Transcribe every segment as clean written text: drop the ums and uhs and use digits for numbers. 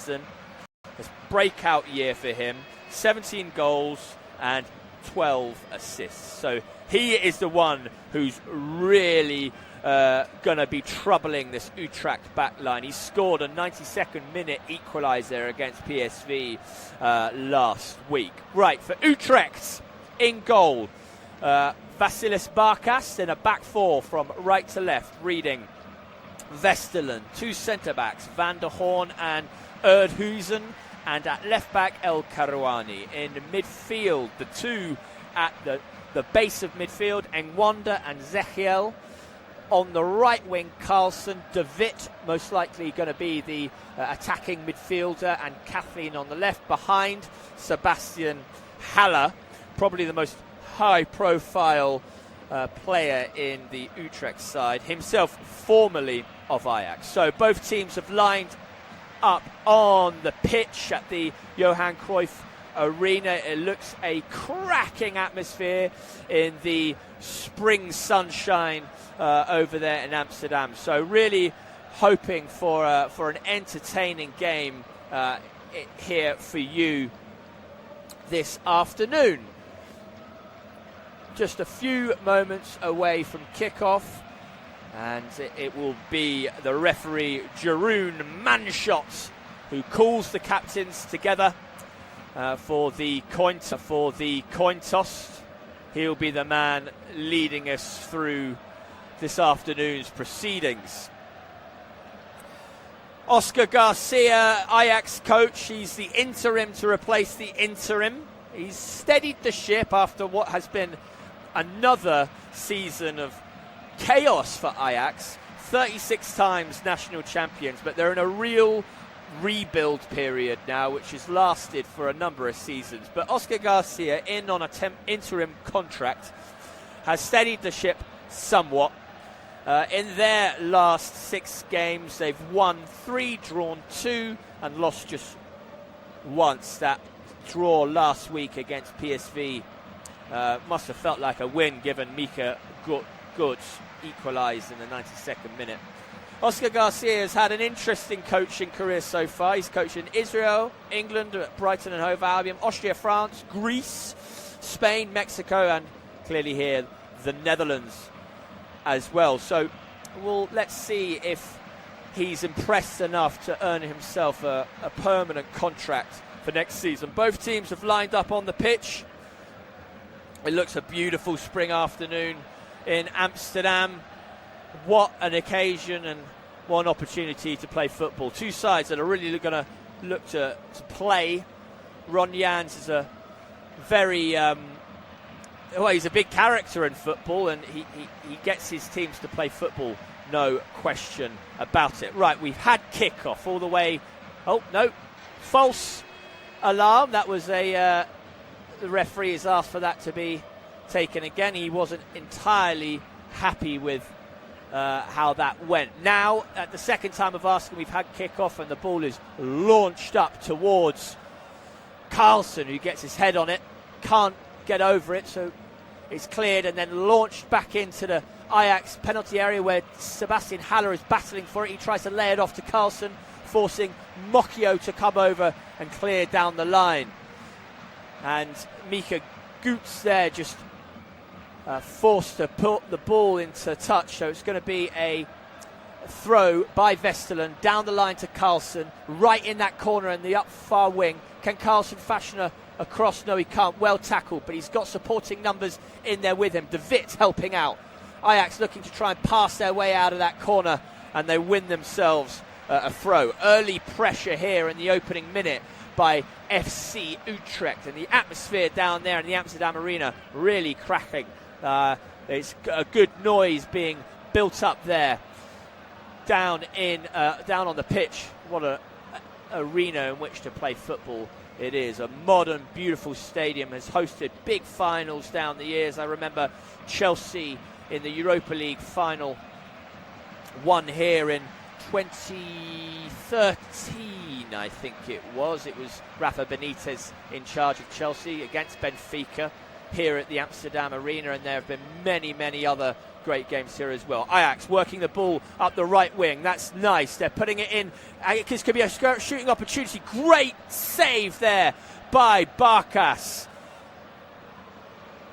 season. It's breakout year for him. 17 goals and 12 assists. So he is the one who's really going to be troubling this Utrecht back line. He scored a 92nd minute equaliser against PSV last week. Right, for Utrecht, in goal, Vasilis Barkas in a back four from right to left, reading Vesterland. Two centre-backs, Van der Horn and Erdhuizen. And at left-back, El Karouani. In midfield, the two at the base of midfield, Engwanda and Zechiel. On the right wing, Carlson. De Witt, most likely going to be the attacking midfielder, and Kathleen on the left. Behind, Sebastian Haller, probably the most high-profile player in the Utrecht side, himself formerly of Ajax. So both teams have lined up on the pitch at the Johan Cruyff Arena. It looks a cracking atmosphere in the spring sunshine over there in Amsterdam. So really hoping for an entertaining game here for you this afternoon. Just a few moments away from kickoff, and it will be the referee Jeroen Manschot who calls the captains together for the coin toss. He'll be the man leading us through this afternoon's proceedings. Oscar Garcia, Ajax coach, he's the interim to replace the interim. He's steadied the ship after what has been another season of chaos for Ajax. 36 times national champions, but they're in a real rebuild period now, which has lasted for a number of seasons. But Oscar Garcia, in on an interim contract, has steadied the ship somewhat. In their last 6 games, they've won 3, drawn 2, and lost just once. That draw last week against PSV must have felt like a win, given Mika Goods equalised in the 92nd minute. Oscar Garcia has had an interesting coaching career so far. He's coached in Israel, England, Brighton and Hove Albion, Austria, France, Greece, Spain, Mexico, and clearly here the Netherlands as well. So let's see if he's impressed enough to earn himself a permanent contract for next season. Both teams have lined up on the pitch. It looks a beautiful spring afternoon in Amsterdam. What an occasion and what an opportunity to play football. Two sides that are really going to look to play. Ron Jans is a very he's a big character in football, and he gets his teams to play football, no question about it. Right, we've had kickoff all the way. Oh no, false alarm. That was the referee has asked for that to be taken again. He wasn't entirely happy with how that went. Now, at the second time of asking, we've had kickoff, and the ball is launched up towards Carlson, who gets his head on it, can't get over it, so it's cleared and then launched back into the Ajax penalty area where Sebastian Haller is battling for it. He tries to lay it off to Carlson, forcing Mokio to come over and clear down the line. And Mika Goots there just forced to put the ball into touch, so it's going to be a throw by Vesterland down the line to Carlson, right in that corner in the up far wing. Can Carlson fashion a cross? No, he can't. Well tackled, but he's got supporting numbers in there with him. De Witt helping out. Ajax looking to try and pass their way out of that corner, and they win themselves a throw. Early pressure here in the opening minute by FC Utrecht, and the atmosphere down there in the Amsterdam Arena really cracking. There's a good noise being built up there down on the pitch. What a arena in which to play football it is. A modern, beautiful stadium, has hosted big finals down the years. I remember Chelsea in the Europa League final, won here in 2013, I think it was. It was Rafa Benitez in charge of Chelsea against Benfica here at the Amsterdam Arena, and there have been many, many other great games here as well. Ajax working the ball up the right wing. That's nice. They're putting it in. This could be a shooting opportunity. Great save there by Barkas.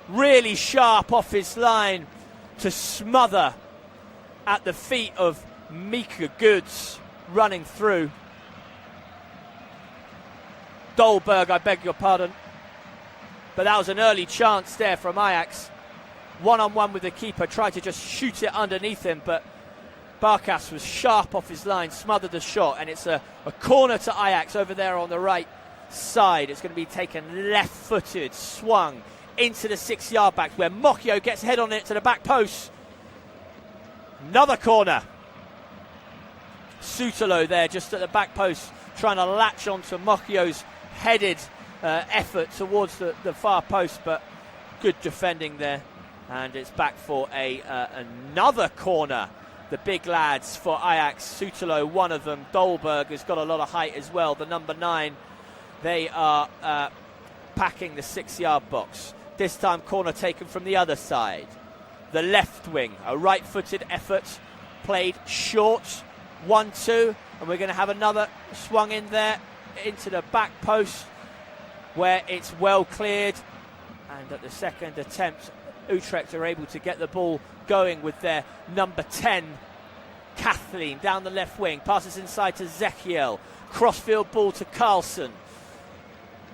Really sharp off his line to smother at the feet of Mika Goods running through. Dolberg, I beg your pardon. But that was an early chance there from Ajax. One-on-one with the keeper, tried to just shoot it underneath him, but Barkas was sharp off his line, smothered the shot, and it's a corner to Ajax over there on the right side. It's going to be taken left-footed, swung into the 6-yard back, where Mokio gets head on it to the back post. Another corner. Sutalo there just at the back post, trying to latch onto Mokio's headed effort towards the far post, but good defending there. And it's back for another corner. The big lads for Ajax. Sutalo, one of them. Dolberg has got a lot of height as well. The number 9. They are packing the 6-yard box. This time corner taken from the other side. The left wing, a right-footed effort. Played short. 1-2. And we're going to have another swung in there into the back post where it's well cleared. And at the second attempt, Utrecht are able to get the ball going with their number 10, Kathleen, down the left wing. Passes inside to Zechiel. Crossfield ball to Carlson.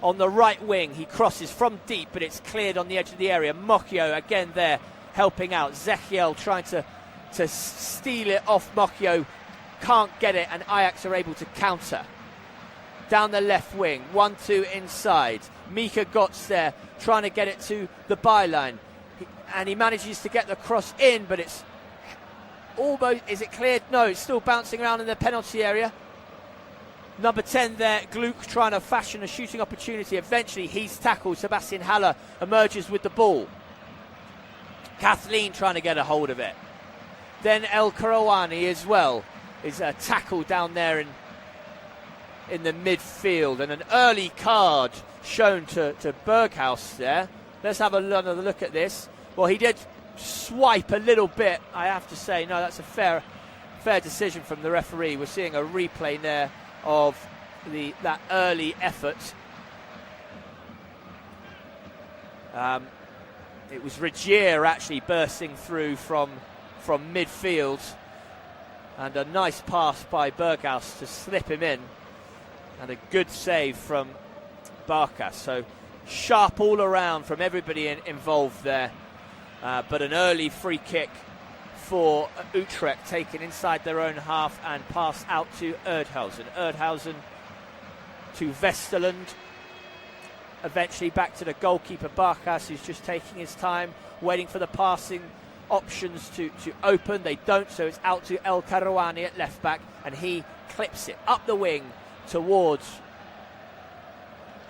On the right wing, he crosses from deep, but it's cleared on the edge of the area. Mokio again there helping out. Zechiel trying to steal it off Mokio. Can't get it, and Ajax are able to counter. Down the left wing, 1-2 inside. Mika Götz there, trying to get it to the byline. And he manages to get the cross in, but it's almost... Is it cleared? No, it's still bouncing around in the penalty area. Number 10 there, Gluck, trying to fashion a shooting opportunity. Eventually, he's tackled. Sebastian Haller emerges with the ball. Kathleen trying to get a hold of it. Then El Karawani as well is tackled down there in the midfield. And an early card shown to Berghaus there. Let's have another look at this. Well, he did swipe a little bit, I have to say. No, that's a fair decision from the referee. We're seeing a replay there of that early effort. It was Regier actually bursting through from midfield, and a nice pass by Berghaus to slip him in, and a good save from Barkas. So sharp all around from everybody involved there. But an early free kick for Utrecht, taken inside their own half and passed out to Erdhausen. Erdhausen to Westerland. Eventually back to the goalkeeper Barkas, who's just taking his time, waiting for the passing options to open. They don't, so it's out to El Karawani at left back, and he clips it up the wing towards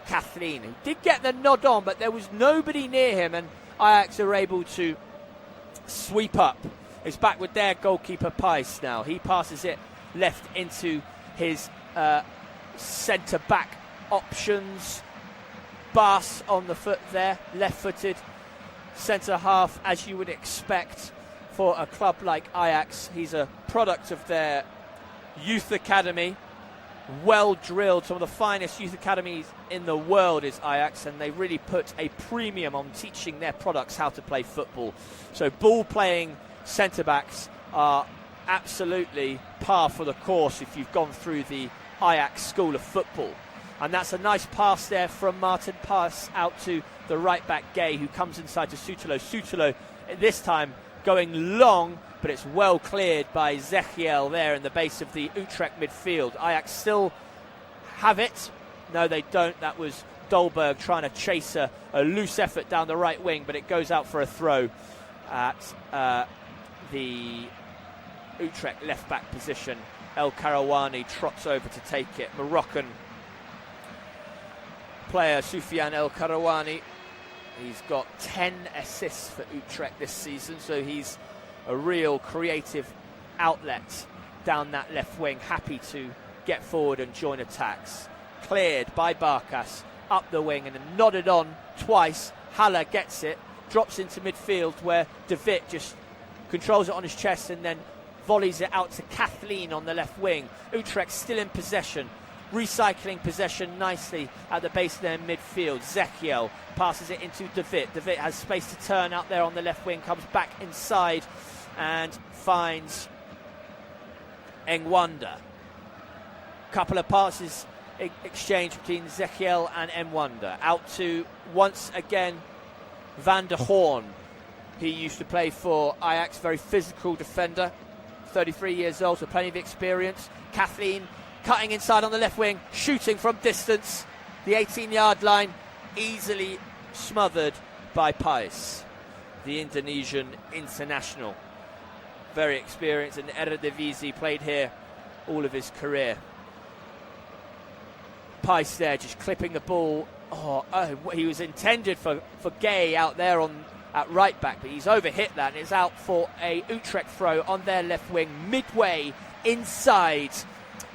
Kathleen, who did get the nod on, but there was nobody near him, and Ajax are able to sweep up. It's back with their goalkeeper Pais now. He passes it left into his centre-back options. Bass on the foot there, left-footed centre-half, as you would expect for a club like Ajax. He's a product of their youth academy. Well drilled, some of the finest youth academies in the world is Ajax, and they really put a premium on teaching their products how to play football. So ball playing centre backs are absolutely par for the course if you've gone through the Ajax school of football. And that's a nice pass there from Martin Pass out to the right back Gay, who comes inside to Sutalo. Sutalo this time going long, but it's well cleared by Zechiel there in the base of the Utrecht midfield. Ajax still have it. No, they don't. That was Dolberg trying to chase a loose effort down the right wing, but it goes out for a throw at the Utrecht left back position. El Karawani trots over to take it. Moroccan player Soufiane El Karawani. He's got 10 assists for Utrecht this season, so he's a real creative outlet down that left wing, happy to get forward and join attacks. Cleared by Barkas up the wing and then nodded on twice. Haller gets it, drops into midfield where De Witt just controls it on his chest and then volleys it out to Kathleen on the left wing. Utrecht still in possession, recycling possession nicely at the base of their midfield. Zekiel passes it into De Wit. De Wit has space to turn out there on the left wing, comes back inside and finds Mwanda. Couple of passes exchanged between Zekiel and Mwanda. Out to, once again, Van der Hoorn. He used to play for Ajax, very physical defender, 33 years old, so plenty of experience. Kathleen cutting inside on the left wing, shooting from distance. The 18-yard line, easily smothered by Pais, the Indonesian international. Very experienced in the Eredivisie, played here all of his career. Pais there just clipping the ball. He was intended for Gay out there at right back, but he's overhit that and it's out for a Utrecht throw on their left wing, midway inside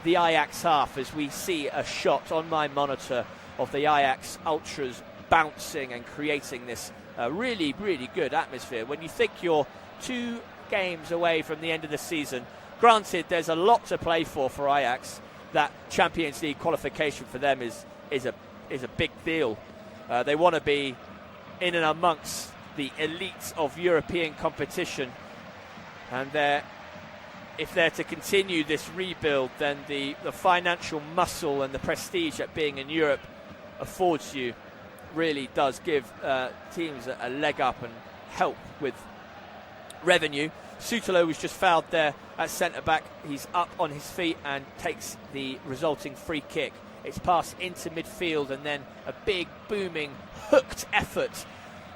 the Ajax half, as we see a shot on my monitor of the Ajax ultras bouncing and creating this really, really good atmosphere. When you think you're 2 games away from the end of the season, granted there's a lot to play for Ajax. That Champions League qualification for them is a big deal. They want to be in and amongst the elites of European competition, and if they're to continue this rebuild, then the financial muscle and the prestige that being in Europe affords you really does give teams a leg up and help with revenue. Sutalo was just fouled there at centre-back. He's up on his feet and takes the resulting free kick. It's passed into midfield and then a big, booming, hooked effort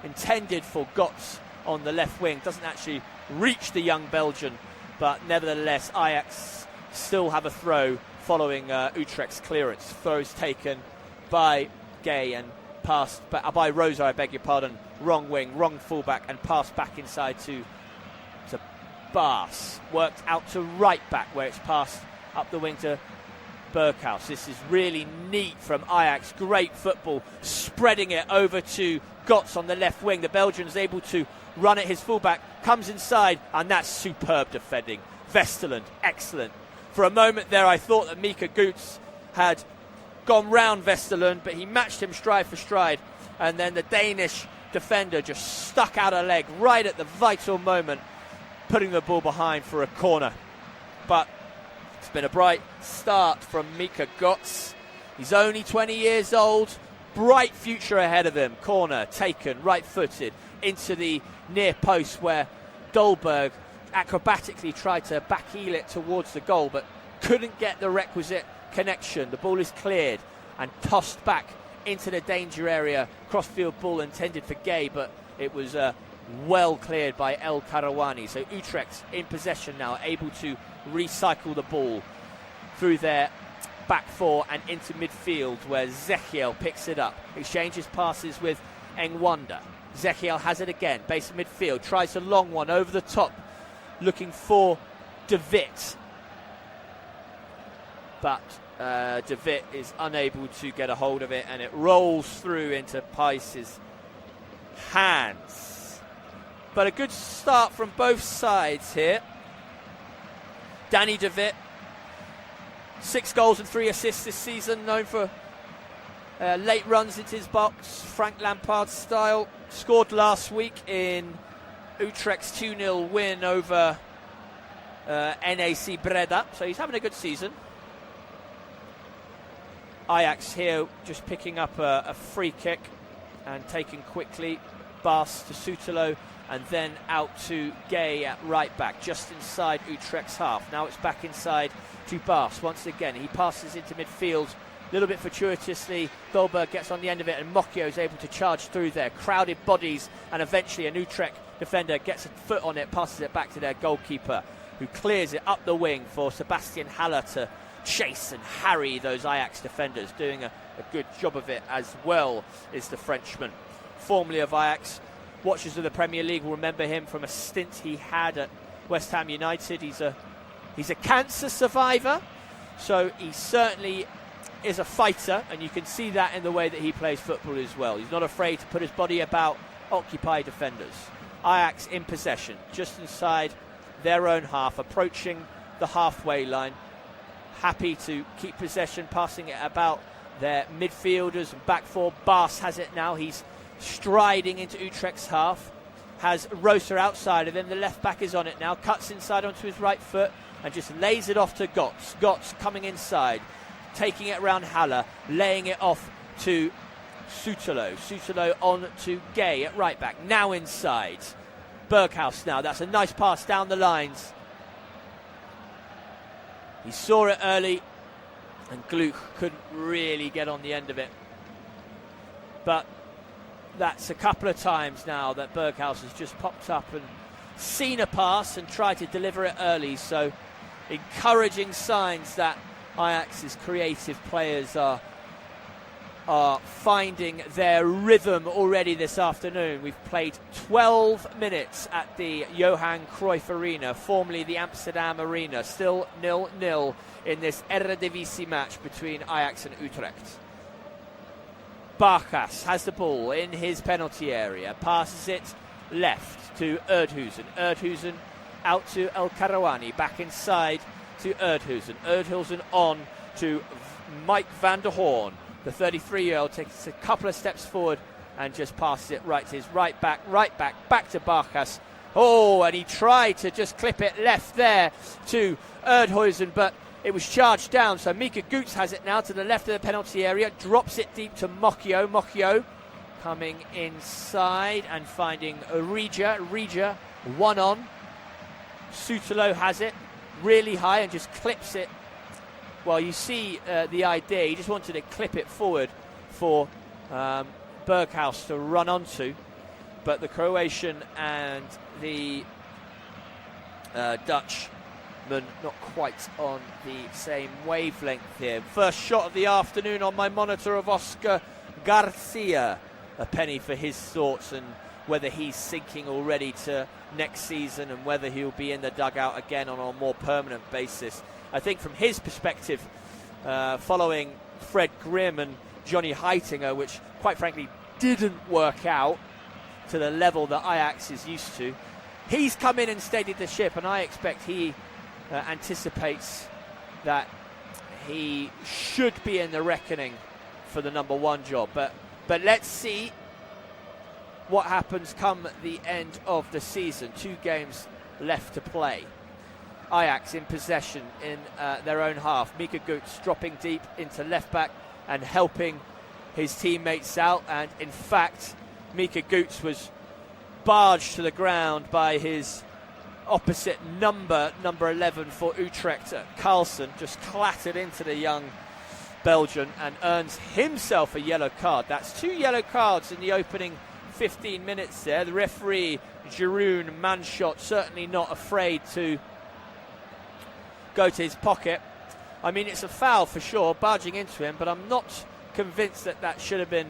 intended for Götze on the left wing. Doesn't actually reach the young Belgian, but nevertheless, Ajax still have a throw following Utrecht's clearance. Throws taken by Gay and passed by Rosa, I beg your pardon. Wrong wing, wrong fullback, and passed back inside to Baas. Worked out to right back where it's passed up the wing to Berghuis. This is really neat from Ajax. Great football, spreading it over to Götze on the left wing. The Belgian's able to run at his fullback, comes inside, and that's superb defending. Westerland, excellent. For a moment there, I thought that Mika Götze had gone round Westerland, but he matched him stride for stride, and then the Danish defender just stuck out a leg right at the vital moment, putting the ball behind for a corner. But it's been a bright start from Mika Götze. He's only 20 years old, bright future ahead of him. Corner taken, right-footed, into the near post where Dolberg acrobatically tried to backheel it towards the goal, but couldn't get the requisite connection. The ball is cleared and tossed back into the danger area. Crossfield ball intended for Gay, but it was well cleared by El Karawani. So Utrecht in possession now, able to recycle the ball through their back four and into midfield, where Zekiel picks it up, exchanges passes with Mwanda. Zekiel has it again, base of midfield, tries a long one over the top, looking for De Wit. But De Wit is unable to get a hold of it, and it rolls through into Pais's hands. But a good start from both sides here. Danny De Wit, 6 goals and 3 assists this season, known for late runs into his box, Frank Lampard style. Scored last week in Utrecht's 2-0 win over NAC Breda, so he's having a good season. Ajax here just picking up a free kick and taken quickly. Baas to Sutalo and then out to Gay at right back, just inside Utrecht's half. Now it's back inside to Baas once again. He passes into midfield a little bit fortuitously. Dolberg gets on the end of it and Mocchio is able to charge through there. Crowded bodies, and eventually an Utrecht defender gets a foot on it, passes it back to their goalkeeper, who clears it up the wing for Sebastian Haller to chase and harry those Ajax defenders. Doing a good job of it as well is the Frenchman. Formerly of Ajax, watchers of the Premier League will remember him from a stint he had at West Ham United. He's a cancer survivor, so he certainly is a fighter, and you can see that in the way that he plays football as well. He's not afraid to put his body about, occupy defenders. Ajax in possession, just inside their own half, approaching the halfway line. Happy to keep possession, passing it about their midfielders and back four. Bas has it now. He's striding into Utrecht's half. Has Rosa outside of him. The left back is on it now. Cuts inside onto his right foot and just lays it off to Götz. Götz coming inside, taking it around Haller, laying it off to Sutalo. Sutalo on to Gay at right back. Now inside. Berghaus now. That's a nice pass down the lines. He saw it early and Gluck couldn't really get on the end of it. But that's a couple of times now that Berghaus has just popped up and seen a pass and tried to deliver it early. So encouraging signs that Ajax's creative players are finding their rhythm already this afternoon. We've played 12 minutes at the Johan Cruyff Arena, formerly the Amsterdam Arena. Still 0-0 in this Eredivisie match between Ajax and Utrecht. Barkas has the ball in his penalty area, passes it left to Erdhusen. Erdhusen out to El Karawani, back inside to Erdhusen. Erdhusen on to Mike van der Hoorn. The 33-year-old takes a couple of steps forward and just passes it right to his right back, back to Barkas. Oh, and he tried to just clip it left there to Erdhusen, but it was charged down. So Mika Götz has it now to the left of the penalty area, drops it deep to Mocchio. Mocchio coming inside and finding Rija one on. Sutalo has it really high and just clips it. Well, you see the idea. He just wanted to clip it forward for Berghaus to run onto. But the Croatian and the Dutchman not quite on the same wavelength here. First shot of the afternoon on my monitor of Oscar Garcia. A penny for his thoughts and whether he's sinking already to next season and whether he'll be in the dugout again on a more permanent basis. I think from his perspective, following Fred Grimm and Johnny Heitinger, which quite frankly didn't work out to the level that Ajax is used to, he's come in and steadied the ship, and I expect he anticipates that he should be in the reckoning for the number one job. But let's see what happens come the end of the season. 2 games left to play. Ajax in possession in their own half. Mika Götz dropping deep into left back and helping his teammates out. And in fact, Mika Götz was barged to the ground by his opposite number 11 for Utrecht, Carlsen, just clattered into the young Belgian and earns himself a yellow card. That's 2 yellow cards in the opening 15 minutes there. The referee, Jeroen Manschot, certainly not afraid to go to his pocket. I mean, it's a foul for sure, barging into him, but I'm not convinced that should have been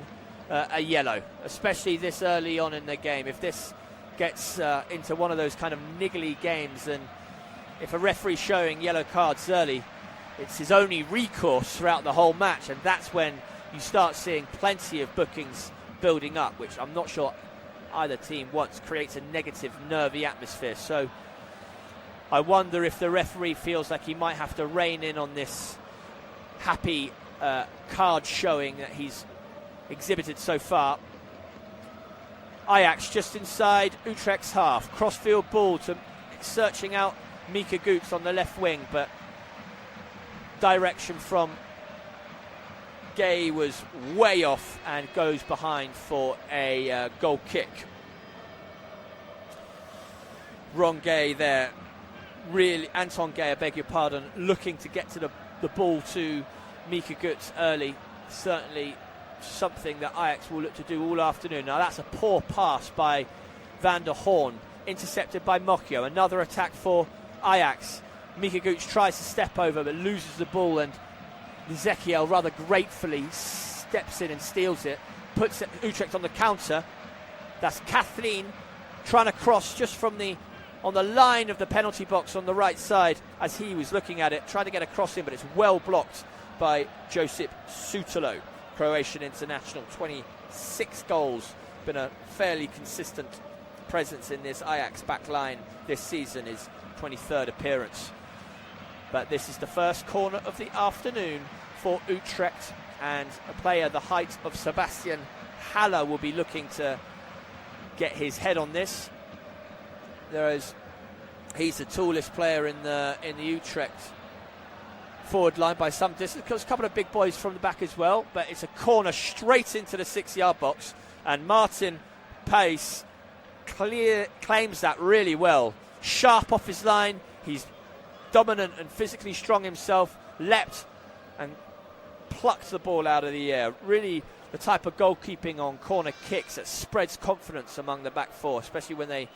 a yellow, especially this early on in the game. If this gets into one of those kind of niggly games, and if a referee's showing yellow cards early, it's his only recourse throughout the whole match, and that's when you start seeing plenty of bookings building up, which I'm not sure either team wants. Creates a negative, nervy atmosphere. So I wonder if the referee feels like he might have to rein in on this happy card showing that he's exhibited so far. Ajax just inside Utrecht's half. Crossfield ball to searching out Mika Götz on the left wing, but direction from Gay was way off and goes behind for a goal kick. Ron Gay there. Really, Anton Gay, I beg your pardon, looking to get to the ball to Mika Götz early. Certainly something that Ajax will look to do all afternoon. Now that's a poor pass by Van der Hoorn, intercepted by Mocchio. Another attack for Ajax. Mika Götz tries to step over but loses the ball, and Ezekiel rather gratefully steps in and steals it, puts Utrecht on the counter. That's Kathleen trying to cross just on the line of the penalty box on the right side as he was looking at it, trying to get a cross in, but it's well blocked by Josip Sutalo, Croatian international. 26 goals, been a fairly consistent presence in this Ajax back line this season, his 23rd appearance. But this is the first corner of the afternoon for Utrecht, and a player the height of Sebastian Haller will be looking to get his head on this. He's the tallest player in the Utrecht forward line by some distance. There's a couple of big boys from the back as well, but it's a corner straight into the 6-yard box, and Martin Pace claims that really well. Sharp off his line, he's dominant and physically strong himself, leapt and plucked the ball out of the air. Really the type of goalkeeping on corner kicks that spreads confidence among the back four, especially when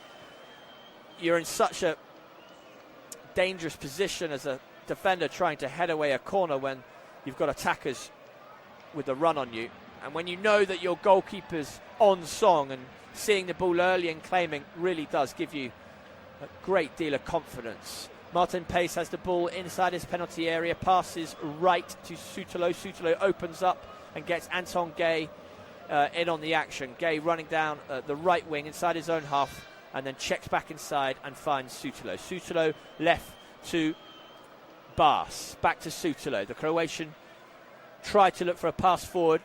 you're in such a dangerous position as a defender trying to head away a corner when you've got attackers with a run on you. And when you know that your goalkeeper's on song, and seeing the ball early and claiming really does give you a great deal of confidence. Martin Pace has the ball inside his penalty area, passes right to Sutalo. Sutalo opens up and gets Anton Gay in on the action. Gay running down the right wing inside his own half, and then checks back inside and finds Sutalo. Sutalo left to Bas, back to Sutalo. The Croatian tried to look for a pass forward,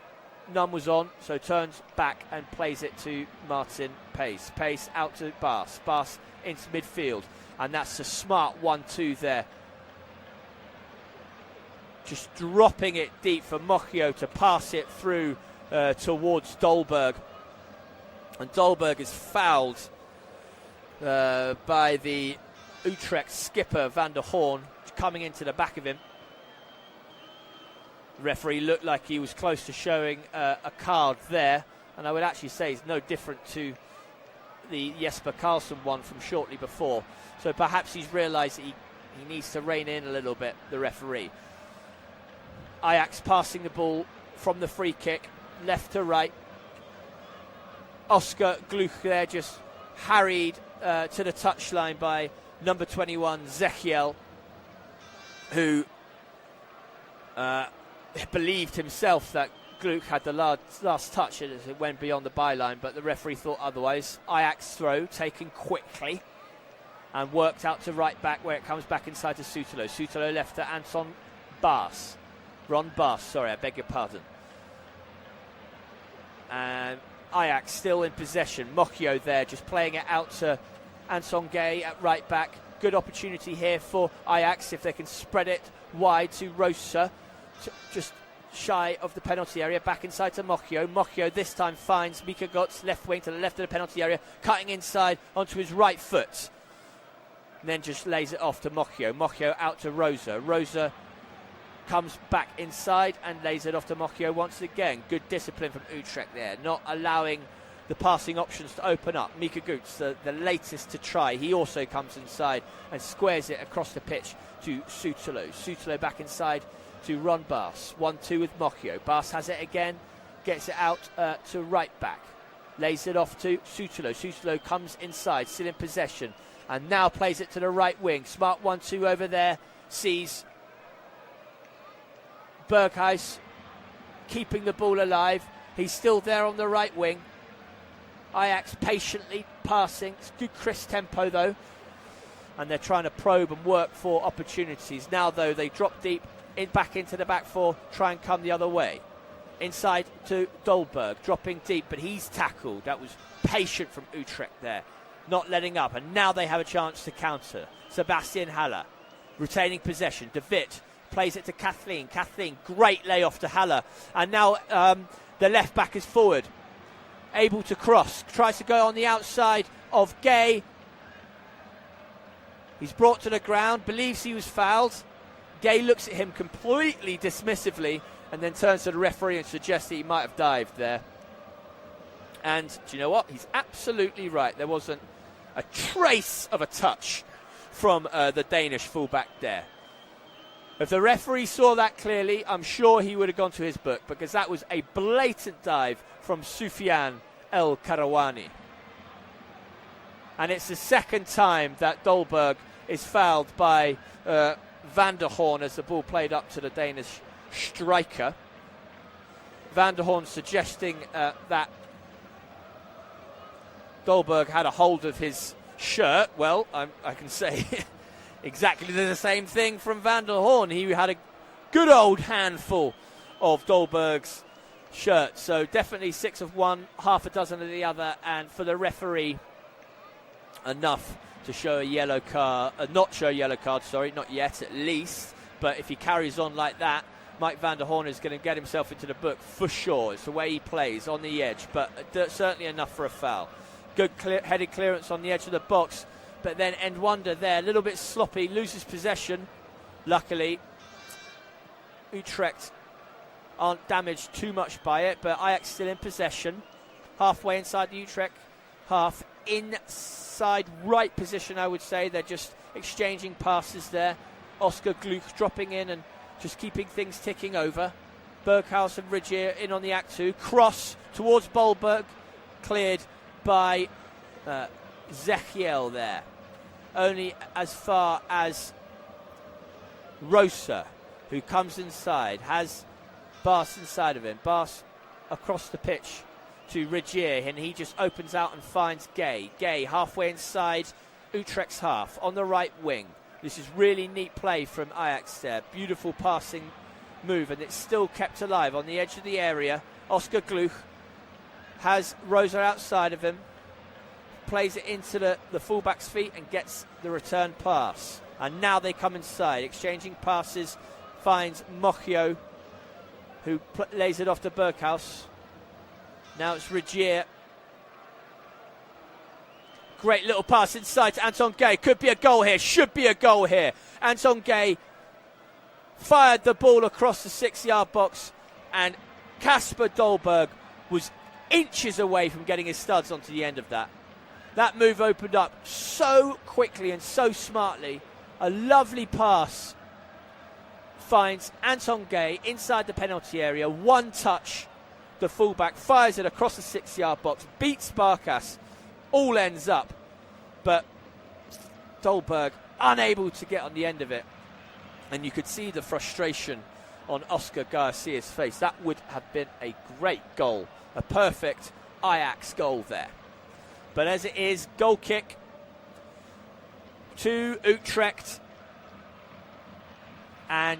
none was on, so turns back and plays it to Martin Pace. Pace out to Bas, Bas into midfield, and that's a smart 1-2 there. Just dropping it deep for Mochio to pass it through towards Dolberg, and Dolberg is fouled by the Utrecht skipper Van der Hoorn, coming into the back of him. The referee looked like he was close to showing a card there, and I would actually say it's no different to the Jesper Karlsson one from shortly before. So perhaps he's realised that he needs to rein in a little bit, the referee. Ajax passing the ball from the free kick, left to right. Oscar Gluch there, just harried to the touchline by number 21, Zechiel, who believed himself that Gluck had the last touch as it went beyond the byline, but the referee thought otherwise. Ajax throw taken quickly and worked out to right back, where it comes back inside to Sutalo. Sutalo left to Anton Bas. Ron Bas, sorry, I beg your pardon. And Ajax still in possession. Mochio there, just playing it out to Anton Gay at right back. Good opportunity here for Ajax if they can spread it wide to Rosa, just shy of the penalty area, back inside to Mochio. Mochio this time finds Mika Götz, left wing to the left of the penalty area, cutting inside onto his right foot, and then just lays it off to Mochio. Mochio out to Rosa. Rosa comes back inside and lays it off to Mochio once again. Good discipline from Utrecht there, not allowing the passing options to open up. Mika Götz, the latest to try, he also comes inside and squares it across the pitch to Sutalo. Sutalo back inside to Ron Bas. 1-2 with Mochio. Bas has it again, gets it out to right back, lays it off to Sutalo. Sutalo comes inside, still in possession, and now plays it to the right wing. Smart 1-2 over there, sees Berghuis keeping the ball alive. He's still there on the right wing. Ajax patiently passing. It's good crisp tempo though, and they're trying to probe and work for opportunities. Now though, they drop deep back into the back four, try and come the other way. Inside to Dolberg, dropping deep, but he's tackled. That was patient from Utrecht there, not letting up, and now they have a chance to counter. Sebastian Haller retaining possession. De Witt plays it to Kathleen. Kathleen, great layoff to Haller, and now the left back is forward, able to cross, tries to go on the outside of Gay. He's brought to the ground, believes he was fouled. Gay looks at him completely dismissively and then turns to the referee and suggests that he might have dived there. And do you know what? He's absolutely right. There wasn't a trace of a touch from the Danish fullback there. If the referee saw that clearly, I'm sure he would have gone to his book, because that was a blatant dive from Soufiane El Karawani. And it's the second time that Dolberg is fouled by Van der Hoorn as the ball played up to the Danish striker. Van der Hoorn suggesting that Dolberg had a hold of his shirt. Well, I can say exactly the same thing from Van der Horn. He had a good old handful of Dolberg's shirt. So definitely 6 of one, half a dozen of the other, and for the referee, enough to show a yellow card. Not show a yellow card, sorry, not yet at least. But if he carries on like that, Mike van der Horn is going to get himself into the book for sure. It's the way he plays on the edge, but certainly enough for a foul. Good headed clearance on the edge of the box, but then Nwanda there, a little bit sloppy, loses possession. Luckily, Utrecht aren't damaged too much by it, but Ajax still in possession. Halfway inside the Utrecht half, inside right position, I would say. They're just exchanging passes there. Oscar Gluck dropping in and just keeping things ticking over. Berghaus and Rigier in on the act 2. Cross towards Bolberg, cleared by Zechiel there. Only as far as Rosa, who comes inside, has Bas inside of him. Bas across the pitch to Rigier, and he just opens out and finds Gay. Gay halfway inside Utrecht's half on the right wing. This is really neat play from Ajax there. Beautiful passing move, and it's still kept alive on the edge of the area. Oscar Gluck has Rosa outside of him, plays it into the fullback's feet and gets the return pass. And now they come inside, exchanging passes, finds Mochio, who lays it off to Berghaus. Now it's Rigier. Great little pass inside to Anton Gay. Could be a goal here. Should be a goal here. Anton Gay fired the ball across the 6-yard box, and Kasper Dolberg was inches away from getting his studs onto the end of that. That move opened up so quickly and so smartly. A lovely pass finds Anton Gay inside the penalty area. One touch. The fullback fires it across the 6-yard box. Beats Barkas. All ends up. But Dolberg unable to get on the end of it. And you could see the frustration on Oscar Garcia's face. That would have been a great goal. A perfect Ajax goal there. But as it is, goal kick to Utrecht. And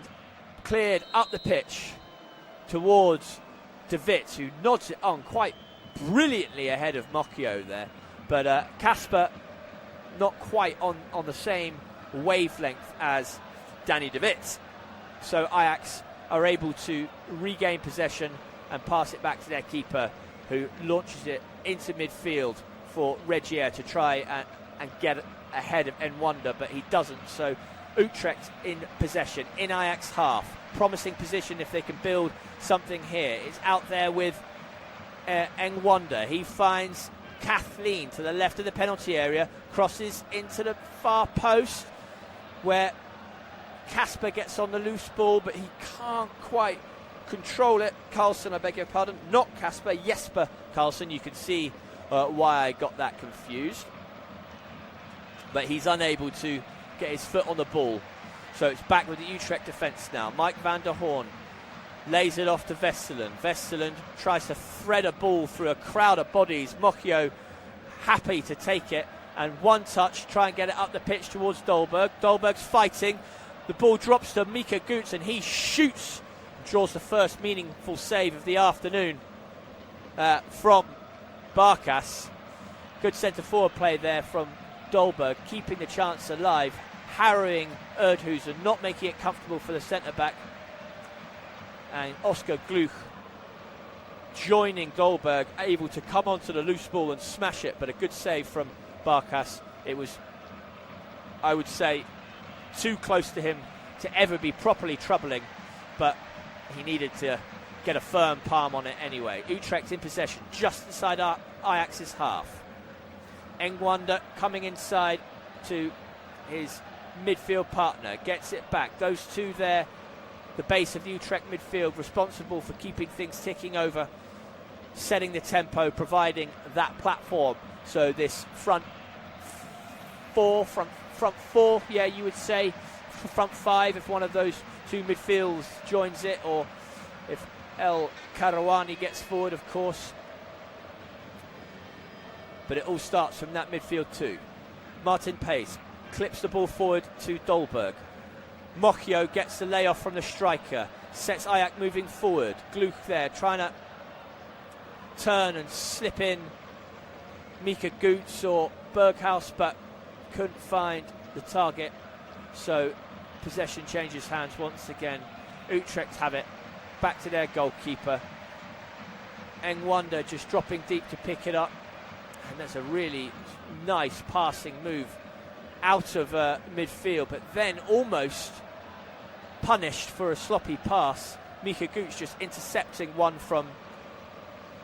cleared up the pitch towards De Wit, who nods it on quite brilliantly ahead of Mochio there. But Kasper not quite on the same wavelength as Danny De Wit. So Ajax are able to regain possession and pass it back to their keeper, who launches it into midfield for Regier to try and get ahead of Nwanda, but he doesn't. So Utrecht in possession, in Ajax half. Promising position if they can build something here. It's out there with Nwanda. He finds Kathleen to the left of the penalty area, crosses into the far post where Kasper gets on the loose ball, but he can't quite control it. Carlson, I beg your pardon, not Kasper, Jesper Carlson. You can see why I got that confused. But he's unable to get his foot on the ball. So it's back with the Utrecht defence now. Mike van der Horn lays it off to Westerlund. Westerlund tries to thread a ball through a crowd of bodies. Mochio happy to take it. And one touch, try and get it up the pitch towards Dolberg. Dolberg's fighting. The ball drops to Mika Goots and he shoots. Draws the first meaningful save of the afternoon from Barkas. Good centre-forward play there from Dolberg, keeping the chance alive. Harrowing Erdhusen, not making it comfortable for the centre-back. And Oscar Gluck joining Dolberg, able to come onto the loose ball and smash it, but a good save from Barkas. It was, I would say, too close to him to ever be properly troubling, but he needed to get a firm palm on it anyway. Utrecht in possession, just inside Ajax's half. Nwanda coming inside to his midfield partner, gets it back. Those two there, the base of the Utrecht midfield, responsible for keeping things ticking over, setting the tempo, providing that platform. So this front four, yeah, you would say, front five, if one of those two midfields joins it, or if El Karawani gets forward, of course. but it all starts from that midfield too. Martin Pace clips the ball forward to Dolberg. Mocchio gets the layoff from the striker, sets Ajax moving forward. Gluck there trying to turn and slip in Mika Goots or Berghaus, but couldn't find the target. So possession changes hands once again. Utrecht have it. Back to their goalkeeper. Engwanda just dropping deep to pick it up. And that's a really nice passing move out of midfield, but then almost punished for a sloppy pass. Mika Goots just intercepting one from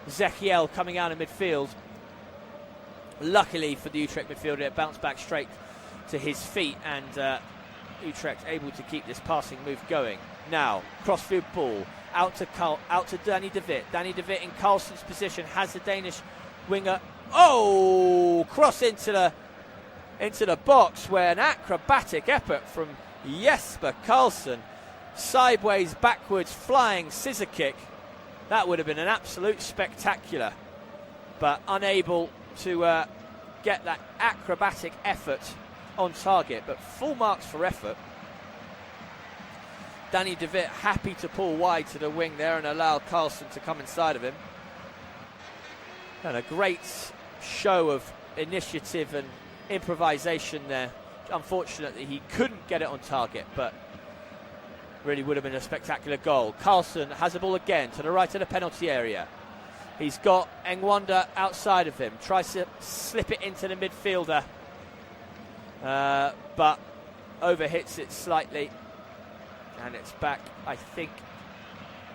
Zechiel coming out of midfield. Luckily for the Utrecht midfielder, it bounced back straight to his feet, and Utrecht able to keep this passing move going. Now, crossfield ball out to Danny de Wit. Danny de Wit in Carlsen's position has the Danish winger. Oh, cross into the box, where an acrobatic effort from Jesper Carlsen, sideways, backwards, flying scissor kick. That would have been an absolute spectacular, but unable to get that acrobatic effort on target, but full marks for effort. Danny de Wit happy to pull wide to the wing there and allow Carlsen to come inside of him. And a great show of initiative and improvisation there. Unfortunately, he couldn't get it on target, but really would have been a spectacular goal. Carlsen has the ball again to the right of the penalty area. He's got Engwanda outside of him. Tries to slip it into the midfielder, but overhits it slightly. And it's back, I think.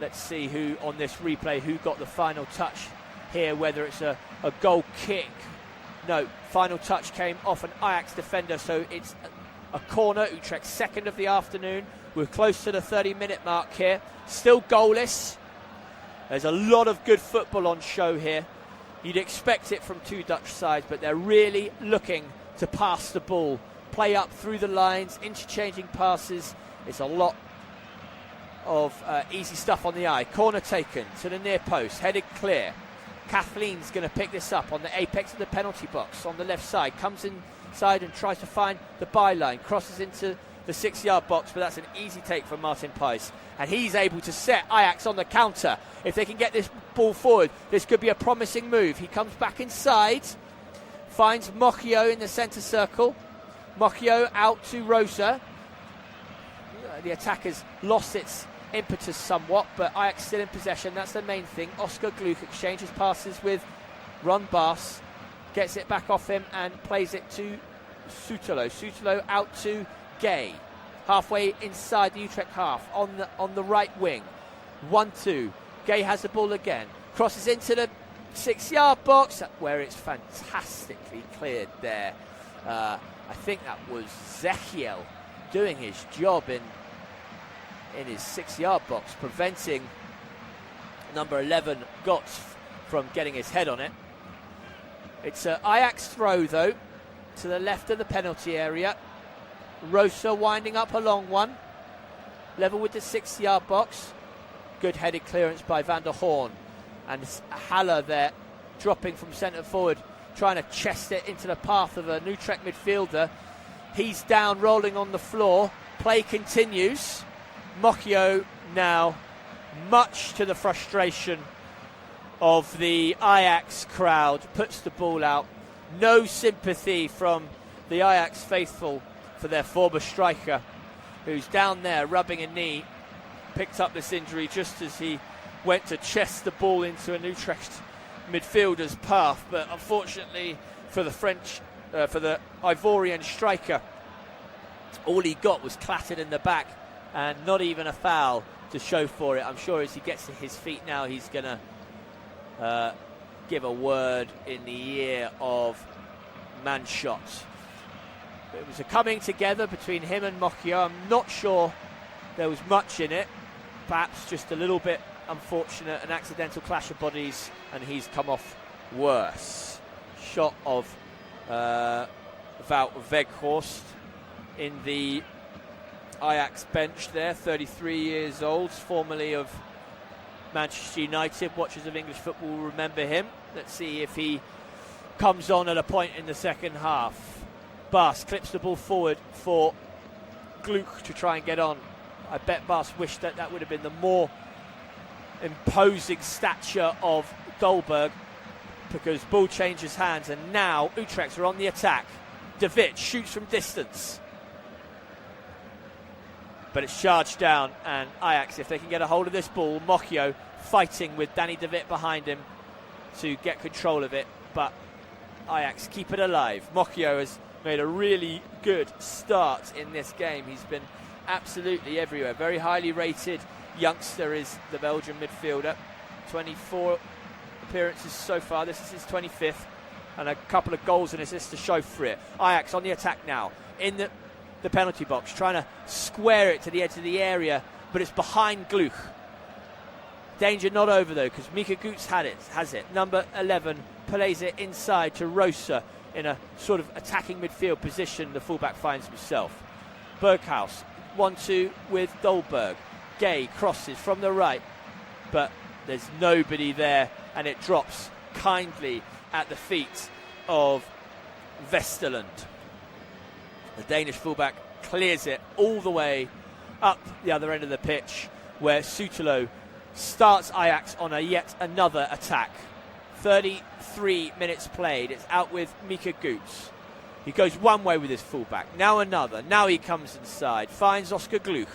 Let's see who on this replay, who got the final touch here, whether it's a goal kick. No, final touch came off an Ajax defender, so it's a corner. Utrecht's second of the afternoon. We're close to the 30-minute mark here. Still goalless. There's a lot of good football on show here. You'd expect it from two Dutch sides, but they're really looking to pass the ball, play up through the lines, interchanging passes. It's a lot of easy stuff on the eye. Corner taken to the near post, headed clear. Kathleen's going to pick this up on the apex of the penalty box on the left side. Comes inside and tries to find the byline. Crosses into the 6-yard box, but that's an easy take from Martin Pijs. And he's able to set Ajax on the counter. If they can get this ball forward, this could be a promising move. He comes back inside, finds Mocchio in the centre circle. Mocchio out to Rosa. The attack has lost its impetus somewhat, but Ajax still in possession. That's the main thing. Oscar Gluck exchanges passes with Ron Baas, gets it back off him and plays it to Sutalo. Sutalo out to Gay, halfway inside the Utrecht half on the right wing. 1-2. Gay has the ball again, crosses into the 6-yard box where it's fantastically cleared there. I think that was Zechiel doing his job in his 6-yard box, preventing number 11 Gotts from getting his head on it. It's an Ajax throw though to the left of the penalty area. Rosa winding up a long one, level with the 6-yard box. Good headed clearance by Van der Horn, and Haller there dropping from centre forward, trying to chest it into the path of a Utrecht midfielder. He's down, rolling on the floor. Play continues. Mocchio now, much to the frustration of the Ajax crowd, puts the ball out. No sympathy from the Ajax faithful for their former striker, who's down there rubbing a knee. Picked up this injury just as he went to chest the ball into an Utrecht midfielder's path, but unfortunately for the French, for the Ivorian striker, all he got was clattered in the back, and not even a foul to show for it. I'm sure as he gets to his feet now, he's going to give a word in the ear of Manshot. It was a coming together between him and Mocchio. I'm not sure there was much in it. Perhaps just a little bit unfortunate, an accidental clash of bodies, and he's come off worse. Shot of Wout Weghorst in the Ajax bench there, 33 years old, formerly of Manchester United. Watchers of English football will remember him. Let's see if he comes on at a point in the second half. Bas clips the ball forward for Gluck to try and get on. I bet Bas wished that would have been the more imposing stature of Dolberg, because ball changes hands, and now Utrecht are on the attack. De Wit shoots from distance, but it's charged down, and Ajax, if they can get a hold of this ball, Mocchio fighting with Danny De Wit behind him to get control of it, but Ajax keep it alive. Mocchio has made a really good start in this game. He's been absolutely everywhere. Very highly rated youngster is the Belgian midfielder. 24 appearances so far. This is his 25th, and a couple of goals and assists to show for it. Ajax on the attack now in the penalty box, trying to square it to the edge of the area, but it's behind Gluck. Danger not over though, because Mika Goots has it. Number 11 plays it inside to Rosa in a sort of attacking midfield position. The fullback finds himself. Berghaus 1-2 with Dolberg. Gay crosses from the right, but there's nobody there, and it drops kindly at the feet of Westerland. The Danish fullback clears it all the way up the other end of the pitch, where Sutelo starts Ajax on a yet another attack. 33 minutes played. It's out with Mika Goots. He goes one way with his fullback, now another. Now he comes inside, finds Oscar Gluck.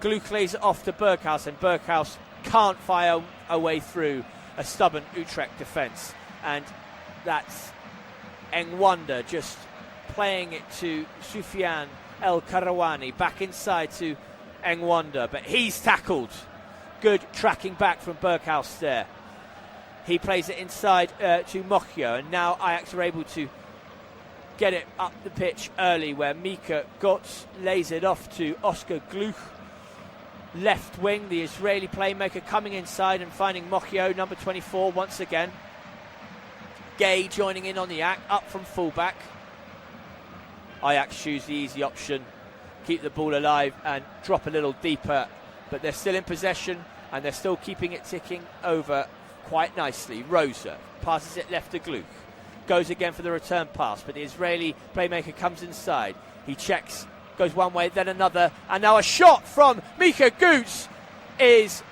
Gluck lays it off to Berghaus, and Berghaus can't fire a way through a stubborn Utrecht defence. And that's Engwanda just playing it to Soufiane El Karawani, back inside to Engwanda, but he's tackled. Good tracking back from Berghaus there. He plays it inside to Mocchio, and now Ajax are able to get it up the pitch early, where Mika Götz lays it off to Oscar Gluck. Left wing, the Israeli playmaker coming inside and finding Mocchio, number 24, once again. Gay joining in on the act, up from fullback. Ajax choose the easy option, keep the ball alive and drop a little deeper, but they're still in possession and they're still keeping it ticking over quite nicely. Rosa passes it left to Gluck, goes again for the return pass, but the Israeli playmaker comes inside. He checks, goes one way, then another, and now a shot from Mika Goots is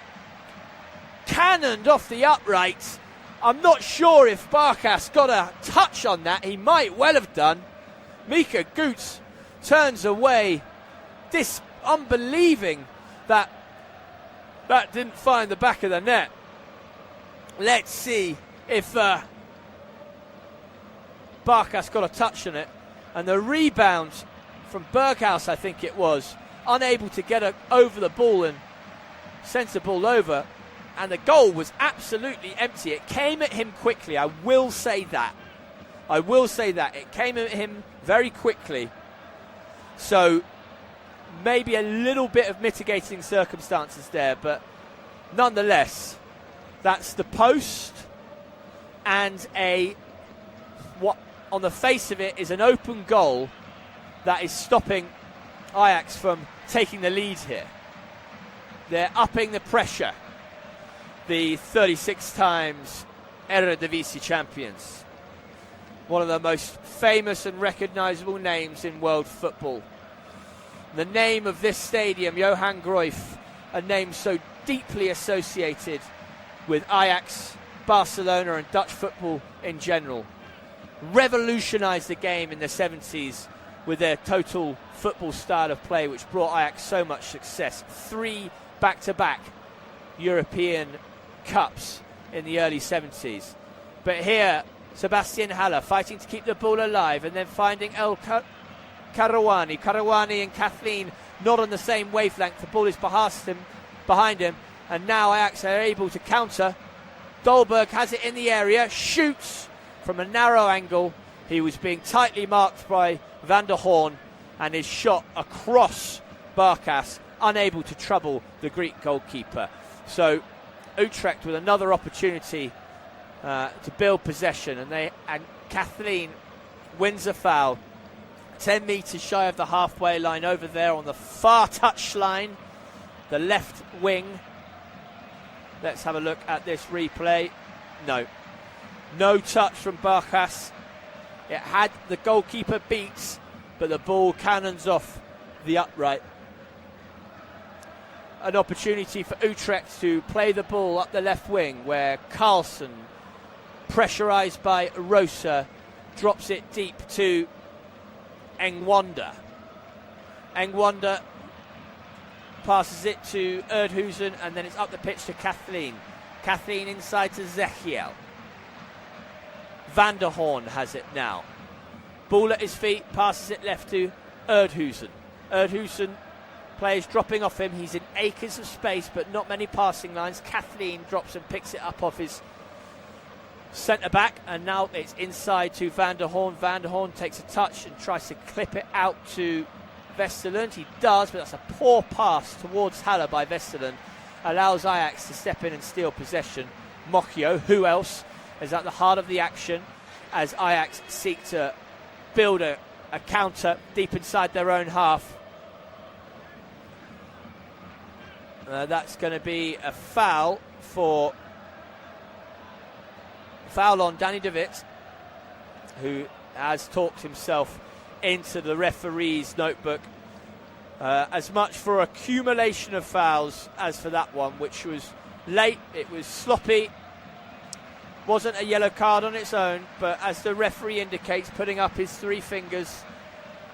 cannoned off the upright. I'm not sure if Barkas got a touch on that. He might well have done. Mika Goots turns away, unbelieving that didn't find the back of the net. Let's see if Barkas got a touch on it. And the rebound from Berghaus, I think it was, unable to get over the ball and sends the ball over. And the goal was absolutely empty. It came at him quickly, I will say that. It came at him very quickly. So maybe a little bit of mitigating circumstances there, but nonetheless, that's the post and what on the face of it is an open goal that is stopping Ajax from taking the lead here. They're upping the pressure. The 36 times Eredivisie champions. One of the most famous and recognisable names in world football. The name of this stadium, Johan Cruyff, a name so deeply associated with Ajax, Barcelona and Dutch football in general. Revolutionised the game in the 70s with their total football style of play, which brought Ajax so much success. 3 back-to-back European Cups in the early 70s. But here, Sebastian Haller fighting to keep the ball alive and then finding El Karawani. Karawani and Kathleen not on the same wavelength. The ball is behind him, and now Ajax are able to counter. Dolberg has it in the area, shoots from a narrow angle. He was being tightly marked by Van der Horn, and his shot across Barkas, unable to trouble the Greek goalkeeper. So Utrecht with another opportunity to build possession, and Kathleen wins a foul 10 metres shy of the halfway line over there on the far touch line, the left wing. Let's have a look at this replay. No, No touch from Barkas. It had the goalkeeper beat, but the ball cannons off the upright. An opportunity for Utrecht to play the ball up the left wing, where Carlson, pressurised by Rosa, drops it deep to Engwanda. Engwanda passes it to Erdhusen, and then it's up the pitch to Kathleen. Kathleen inside to Zechiel. Van der Horn has it now. Ball at his feet, passes it left to Erdhusen. Erdhusen, players dropping off him. He's in acres of space, but not many passing lines. Kathleen drops and picks it up off his centre-back, and now it's inside to Van der Horn. Van der Horn takes a touch and tries to clip it out to Westerlund. He does, but that's a poor pass towards Haller by Westerlund. Allows Ajax to step in and steal possession. Mocchio, who else, is at the heart of the action as Ajax seek to build a counter deep inside their own half. That's going to be a foul on Danny de Wit, who has talked himself into the referee's notebook. As much for accumulation of fouls as for that one, which was late, it was sloppy, wasn't a yellow card on its own, but as the referee indicates, putting up his three fingers,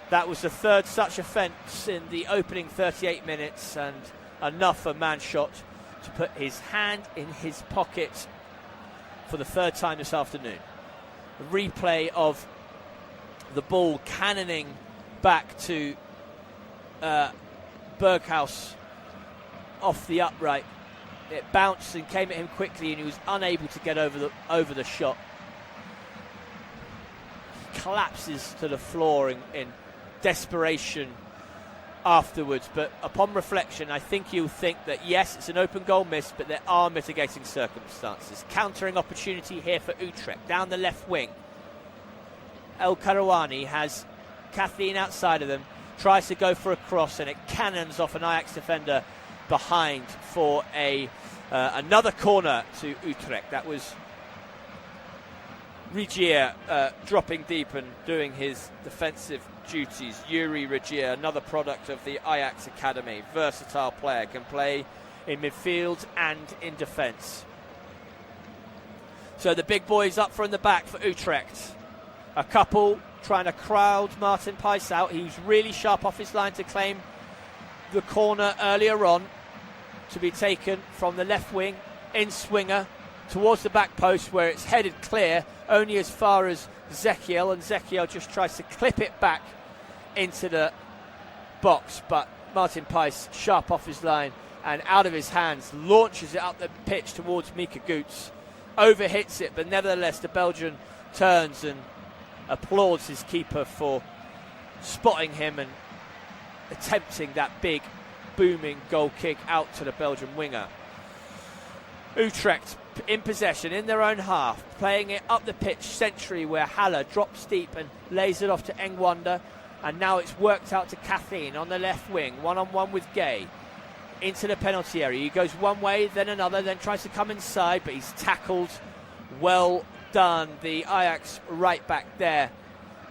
that was the third such offence in the opening 38 minutes, and enough for Manshot to put his hand in his pocket for the third time this afternoon. A replay of the ball cannoning back to Berghaus off the upright. It bounced and came at him quickly, and he was unable to get over the shot. He collapses to the floor in desperation afterwards, but upon reflection, I think you'll think that yes, it's an open goal miss, but there are mitigating circumstances. Countering opportunity here for Utrecht down the left wing. El Karouani has Kathleen outside of them, tries to go for a cross, and it cannons off an Ajax defender behind for another corner to Utrecht. That was Regier dropping deep and doing his defensive duties. Yuri Regier, another product of the Ajax Academy. Versatile player, can play in midfield and in defence. So the big boys up from the back for Utrecht. A couple trying to crowd Martin Pijs out. He was really sharp off his line to claim the corner earlier on, to be taken from the left wing in swinger towards the back post, where it's headed clear only as far as Zechiel, and Zechiel just tries to clip it back into the box, but Martin Pijs, sharp off his line and out of his hands, launches it up the pitch towards Mika Goots, overhits it, but nevertheless the Belgian turns and applauds his keeper for spotting him and attempting that big booming goal kick out to the Belgian winger. Utrecht in possession in their own half, playing it up the pitch centrally, where Haller drops deep and lays it off to Engwanda, and now it's worked out to Kathleen on the left wing, one-on-one with Gay into the penalty area. He goes one way, then another, then tries to come inside, but he's tackled. Well done. The Ajax right back there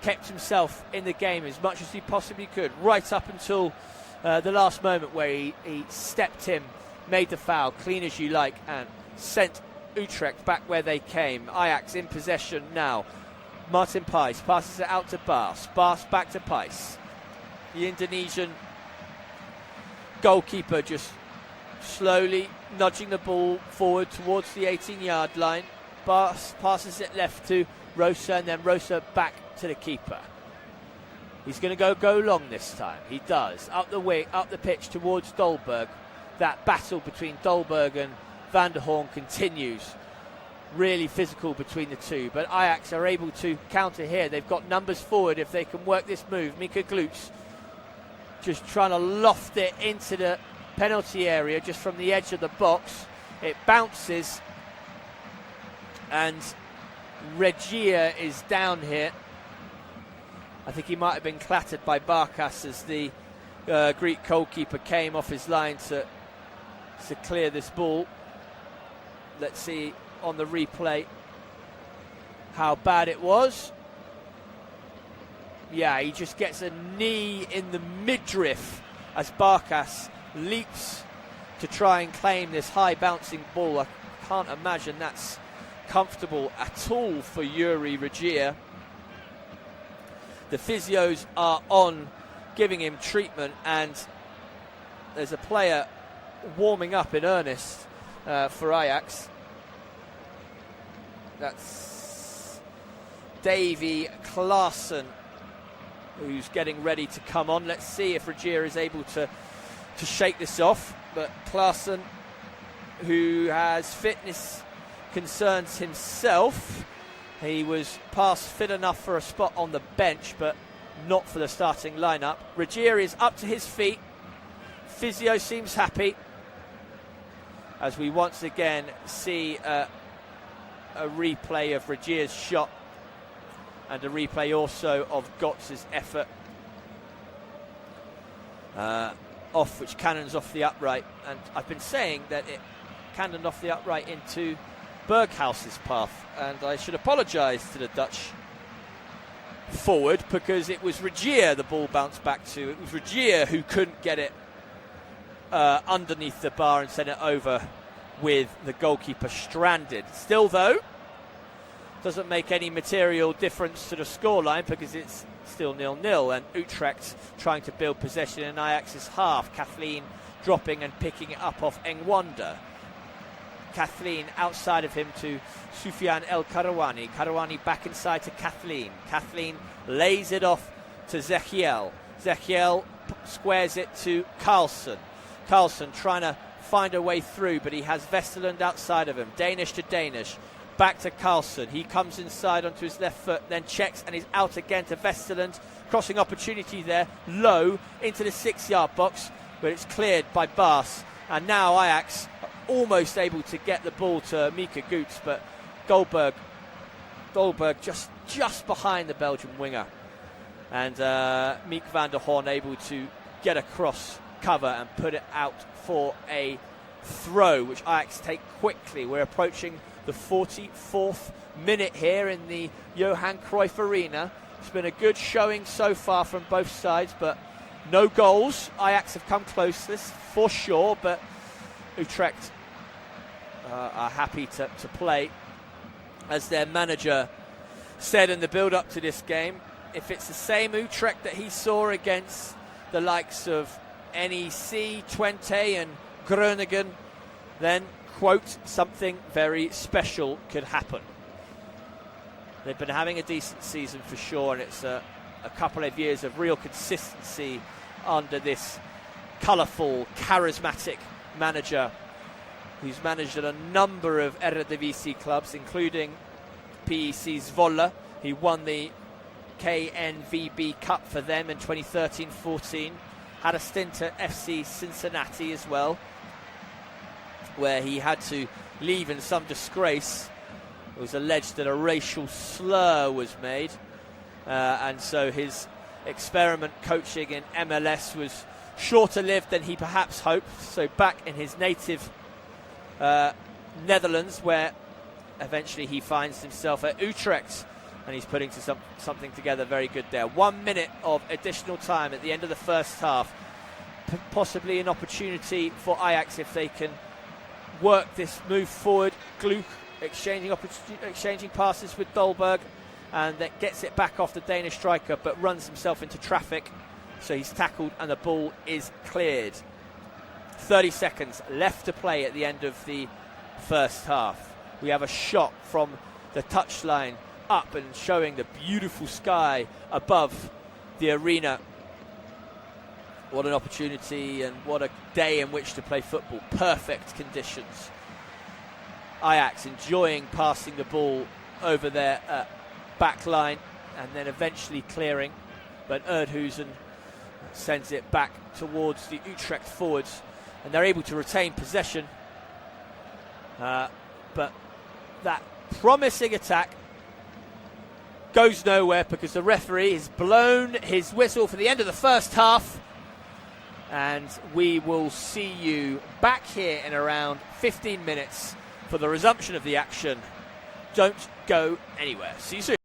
kept himself in the game as much as he possibly could, right up until the last moment, where he stepped in, made the foul, clean as you like, and sent Utrecht back where they came. Ajax in possession now. Martin Pijs passes it out to Bas. Bas back to Pijs. The Indonesian goalkeeper just slowly nudging the ball forward towards the 18-yard line. Bas passes it left to Rosa, and then Rosa back to the keeper. He's going to go long this time. He does. Up the wing, up the pitch towards Dolberg. That battle between Dolberg and Van der Horn continues. Really physical between the two, but Ajax are able to counter here. They've got numbers forward if they can work this move. Mika Glutz just trying to loft it into the penalty area just from the edge of the box. It bounces, and Regier is down here. I think he might have been clattered by Barkas as the Greek goalkeeper came off his line to clear this ball. Let's see on the replay. how bad it was. Yeah, he just gets a knee in the midriff as Barkas leaps to try and claim this high bouncing ball. I can't imagine that's comfortable at all for Yuri Regier. The physios are on giving him treatment, and there's a player warming up in earnest for Ajax. That's Davy Klaassen, who's getting ready to come on. Let's see if Regier is able to shake this off. But Klaassen, who has fitness concerns himself, he was past fit enough for a spot on the bench, but not for the starting lineup. Regier is up to his feet. Physio seems happy, as we once again see a replay of Regier's shot and a replay also of Götz's effort which cannons off the upright. And I've been saying that it cannoned off the upright into Berghaus's path, and I should apologise to the Dutch forward, because it was Regier the ball bounced back to. It was Regier who couldn't get it underneath the bar and send it over with the goalkeeper stranded. Still, though, doesn't make any material difference to the scoreline, because it's still 0-0, and Utrecht trying to build possession in Ajax's half. Kathleen dropping and picking it up off Engwanda. Kathleen outside of him to Soufiane El Karawani. Karawani back inside to Kathleen. Kathleen lays it off to Zechiel. Zechiel squares it to Carlson. Carlson trying to find a way through, but he has Vesterland outside of him. Danish to Danish. Back to Carlson. He comes inside onto his left foot, then checks and is out again to Vesterland. Crossing opportunity there, low into the 6-yard box, but it's cleared by Baas. And now Ajax almost able to get the ball to Mika Goots, but Dolberg just behind the Belgian winger. And Miek van der Horn able to get across cover and put it out for a throw, which Ajax take quickly. We're approaching the 44th minute here in the Johan Cruyff Arena. It's been a good showing so far from both sides, but no goals. Ajax have come close to this for sure, but Utrecht are happy to play. As their manager said in the build-up to this game, if it's the same Utrecht that he saw against the likes of NEC, Twente and Groningen, then, quote, something very special could happen. They've been having a decent season for sure, and it's a couple of years of real consistency under this colourful, charismatic manager who's managed at a number of Eredivisie clubs, including PEC Zwolle. He won the KNVB Cup for them in 2013-14. Had a stint at FC Cincinnati as well, where he had to leave in some disgrace. It was alleged that a racial slur was made, and so his experiment coaching in MLS was shorter lived than he perhaps hoped. So back in his native Netherlands, where eventually he finds himself at Utrecht, and he's putting something together very good there. 1 minute of additional time at the end of the first half. Possibly an opportunity for Ajax if they can work this move forward. Gluck exchanging passes with Dolberg, and that gets it back off the Danish striker, but runs himself into traffic, so he's tackled and the ball is cleared. 30 seconds left to play at the end of the first half. We have a shot from the touchline up and showing the beautiful sky above the arena. What an opportunity and what a day in which to play football. Perfect conditions. Ajax enjoying passing the ball over their back line and then eventually clearing, but Erdhusen sends it back towards the Utrecht forwards, and they're able to retain possession, but that promising attack goes nowhere because the referee has blown his whistle for the end of the first half, and we will see you back here in around 15 minutes for the resumption of the action Don't go anywhere. See you soon.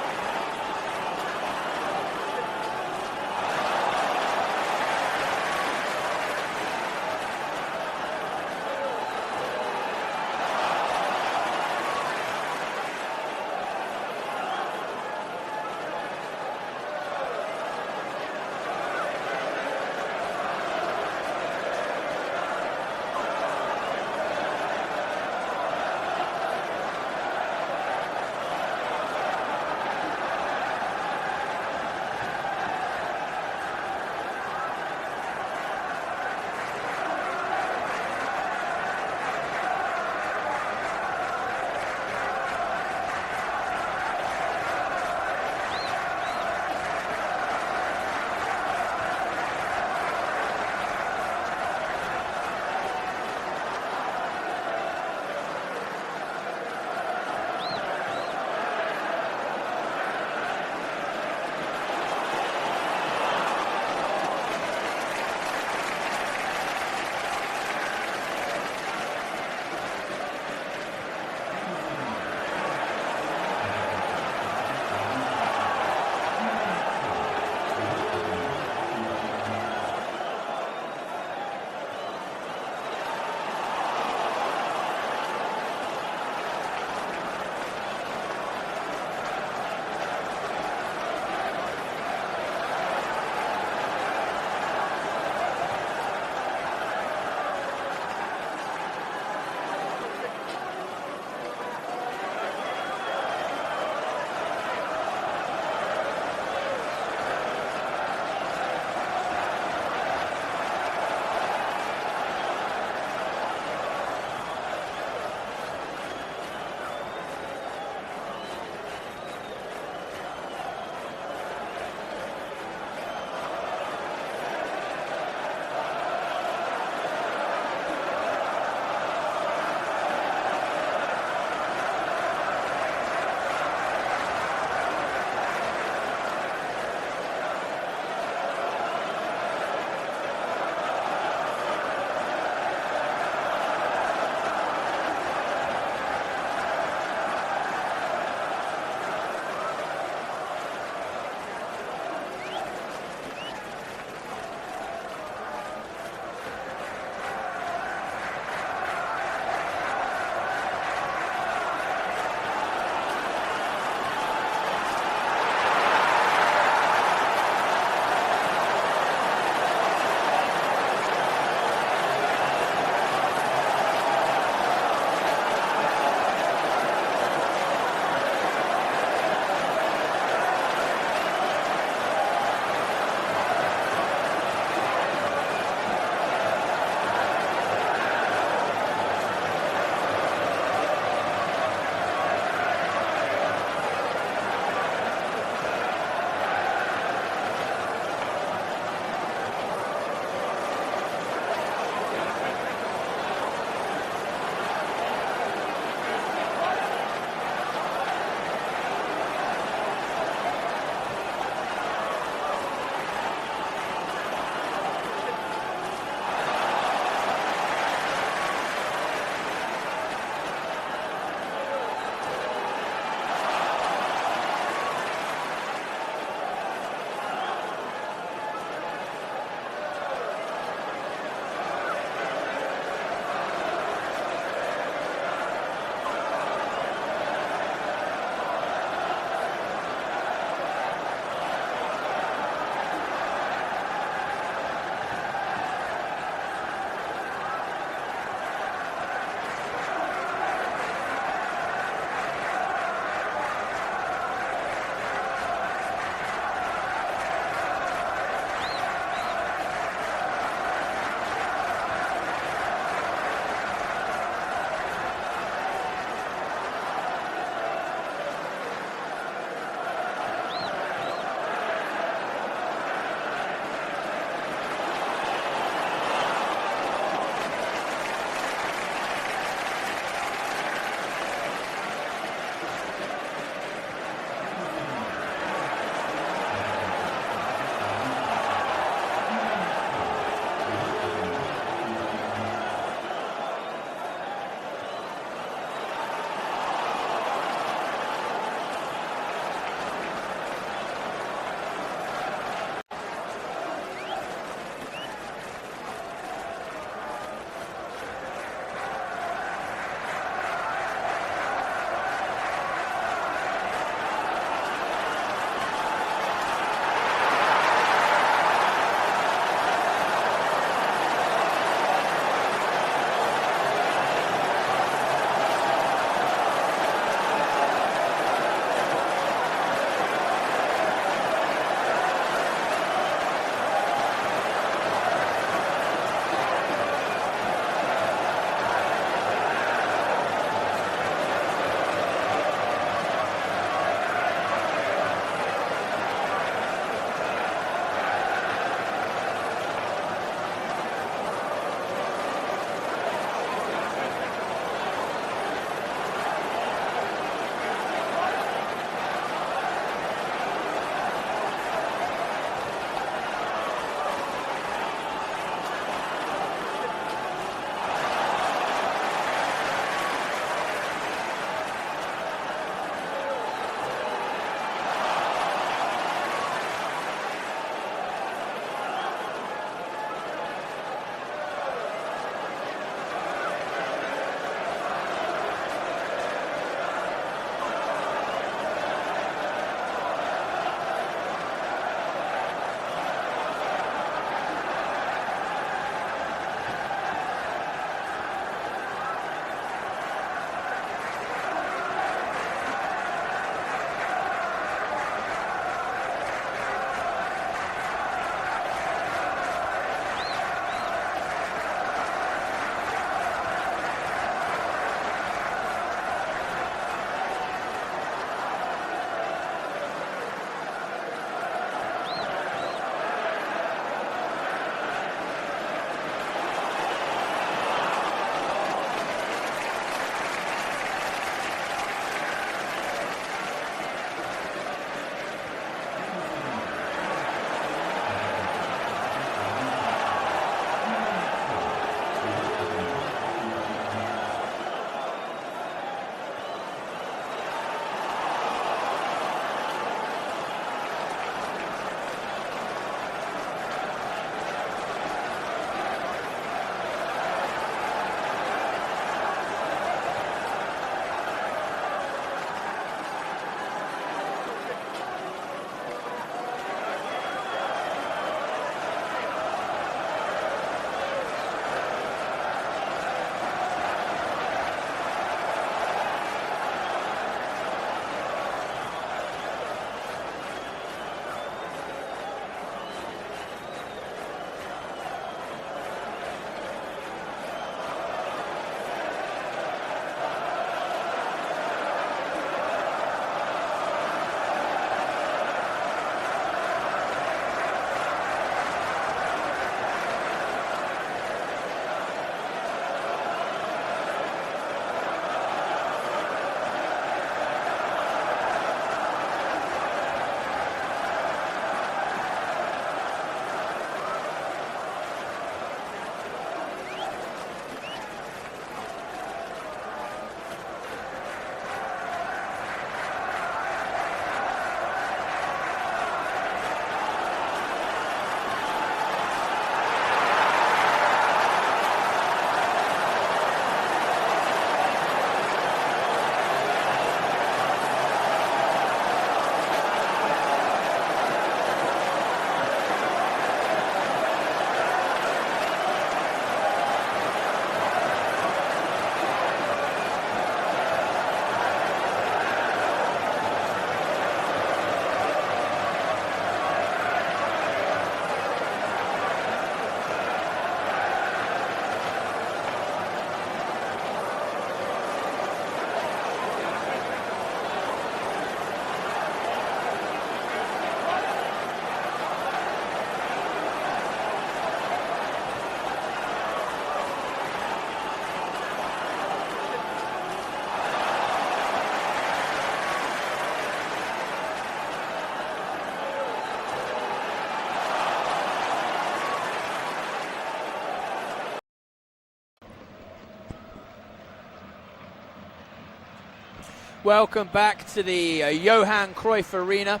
Welcome back to the Johan Cruyff Arena.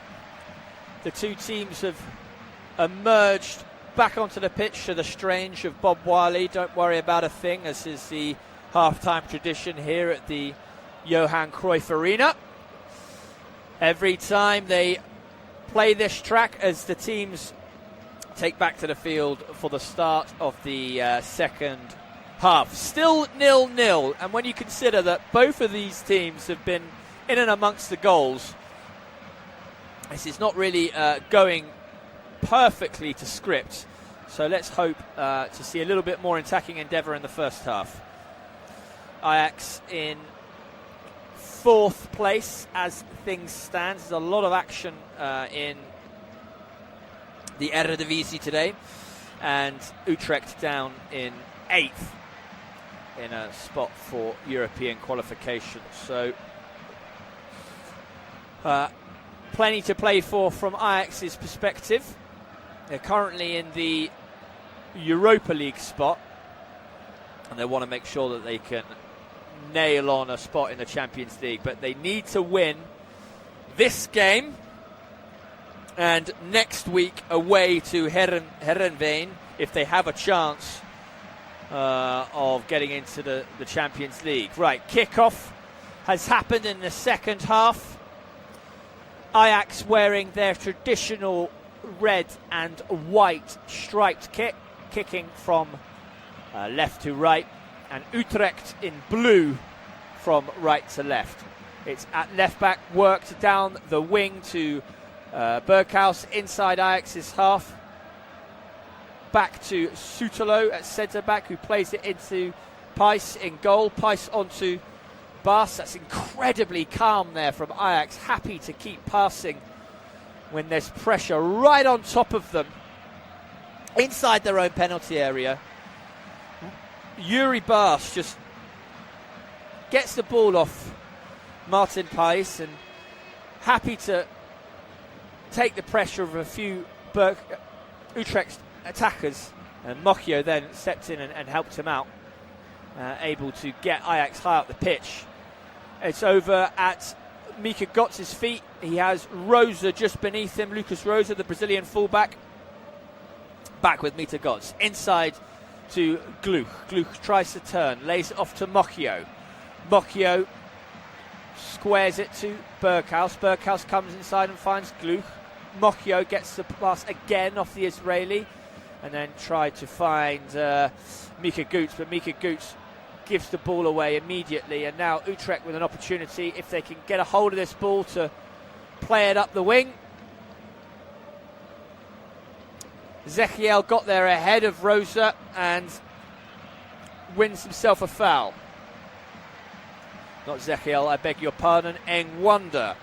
The two teams have emerged back onto the pitch to the strange of Bob Wiley. Don't worry about a thing. This is the half-time tradition here at the Johan Cruyff Arena. Every time they play this track as the teams take back to the field for the start of the second half. Still 0-0, and when you consider that both of these teams have been in and amongst the goals, this is not really going perfectly to script. So let's hope to see a little bit more attacking endeavour in the first half. Ajax in fourth place as things stand. There's a lot of action in the Eredivisie today, and Utrecht down in 8th in a spot for European qualification. So plenty to play for from Ajax's perspective. They're currently in the Europa League spot, and they want to make sure that they can nail on a spot in the Champions League, but they need to win this game and next week away to Heerenveen if they have a chance of getting into the Champions League. Right, kickoff has happened in the second half. Ajax wearing their traditional red and white striped kit, kicking from left to right, and Utrecht in blue from right to left. It's at left back, worked down the wing to Berghuis inside Ajax's half. Back to Sutalo at centre back, who plays it into Pijs in goal. Pijs onto Baas. That's incredibly calm there from Ajax, happy to keep passing when there's pressure right on top of them inside their own penalty area. Yuri Baas just gets the ball off Martin Pijs and happy to take the pressure of a few Utrecht attackers, and Mocchio then stepped in and helped him out, able to get Ajax high up the pitch. It's over at Mika Götz's feet. He has Rosa just beneath him, Lucas Rosa, the Brazilian fullback. Back with Mika Götz. Inside to Gluch. Gluch tries to turn, lays it off to Mocchio. Mocchio squares it to Berghuis. Berghuis comes inside and finds Gluch. Mocchio gets the pass again off the Israeli, and then tried to find Mika Götz, but Mika Götz gives the ball away immediately, and now Utrecht with an opportunity, if they can get a hold of this ball, to play it up the wing. Zechiel got there ahead of Rosa and wins himself a foul. Not Zechiel, I beg your pardon, Engwanda.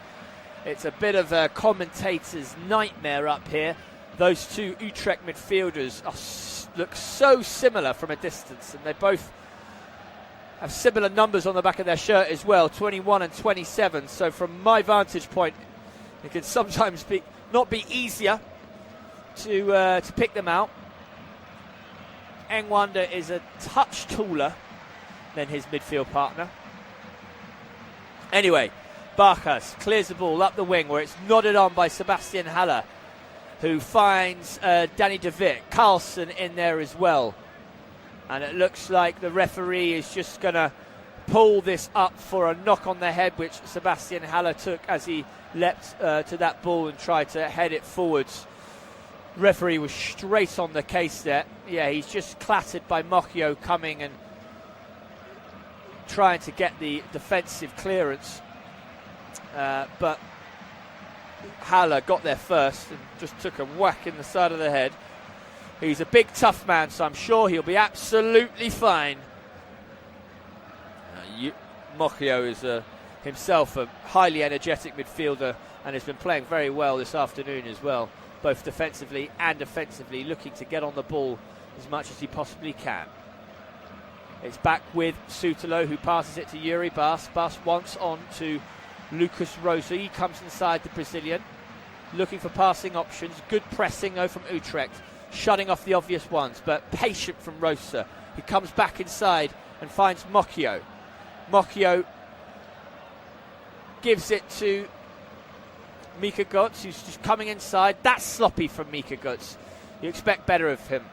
It's a bit of a commentator's nightmare up here. Those two Utrecht midfielders look so similar from a distance, and they both have similar numbers on the back of their shirt as well, 21 and 27. So from my vantage point, it can sometimes not be easier to pick them out. Engwanda is a touch taller than his midfield partner. Anyway, Berghuis clears the ball up the wing, where it's nodded on by Sebastian Haller, who finds Danny de Witt. Carlson in there as well. And it looks like the referee is just going to pull this up for a knock on the head, which Sebastian Haller took as he leapt to that ball and tried to head it forwards. Referee was straight on the case there. Yeah, he's just clattered by Mocchio coming and trying to get the defensive clearance. But Haller got there first and just took a whack in the side of the head. He's a big, tough man, so I'm sure he'll be absolutely fine. Mocchio is himself a highly energetic midfielder and has been playing very well this afternoon as well, both defensively and offensively, looking to get on the ball as much as he possibly can. It's back with Sutalo, who passes it to Yuri Baas. Baas once on to Lucas Rosa. He comes inside the Brazilian, looking for passing options. Good pressing though from Utrecht, shutting off the obvious ones, but patient from Rosa. He comes back inside and finds Mocchio. Mocchio gives it to Mika Götze, who's just coming inside. That's sloppy from Mika Götze. You expect better of him.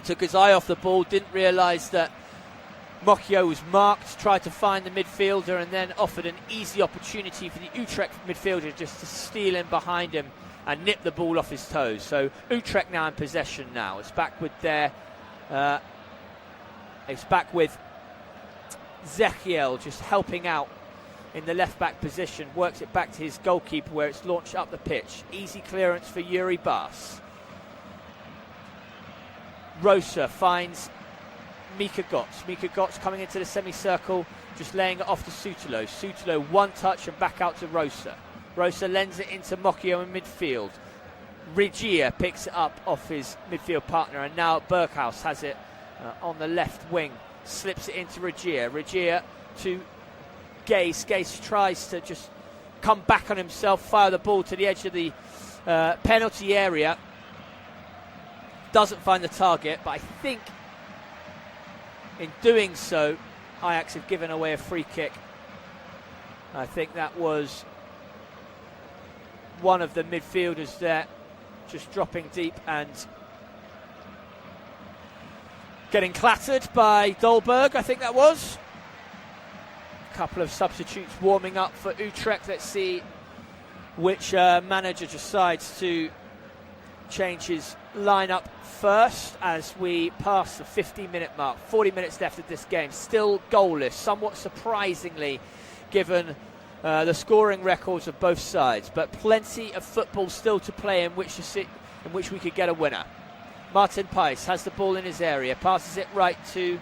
Took his eye off the ball, didn't realise that Mokyo was marked, tried to find the midfielder and then offered an easy opportunity for the Utrecht midfielder just to steal in behind him and nip the ball off his toes. So Utrecht now in possession now. It's back with Zechiel just helping out in the left-back position. Works it back to his goalkeeper where it's launched up the pitch. Easy clearance for Yuri Bas. Rosa finds Mika Götze. Mika Götze coming into the semicircle, just laying it off to Sutalo. Sutalo one touch and back out to Rosa. Rosa lends it into Mokyo in midfield. Regia picks it up off his midfield partner, and now Berghaus has it on the left wing. Slips it into Regia. Regia to Gase. Gase tries to just come back on himself, fire the ball to the edge of the penalty area. Doesn't find the target, but I think in doing so, Ajax have given away a free kick. I think that was one of the midfielders there, just dropping deep and getting clattered by Dolberg, I think that was. A couple of substitutes warming up for Utrecht. Let's see which manager decides to change his lineup first as we pass the 50-minute mark. 40 minutes left of this game. Still goalless, somewhat surprisingly, given the scoring records of both sides, but plenty of football still to play in which we could get a winner. Martin Pais has the ball in his area, passes it right to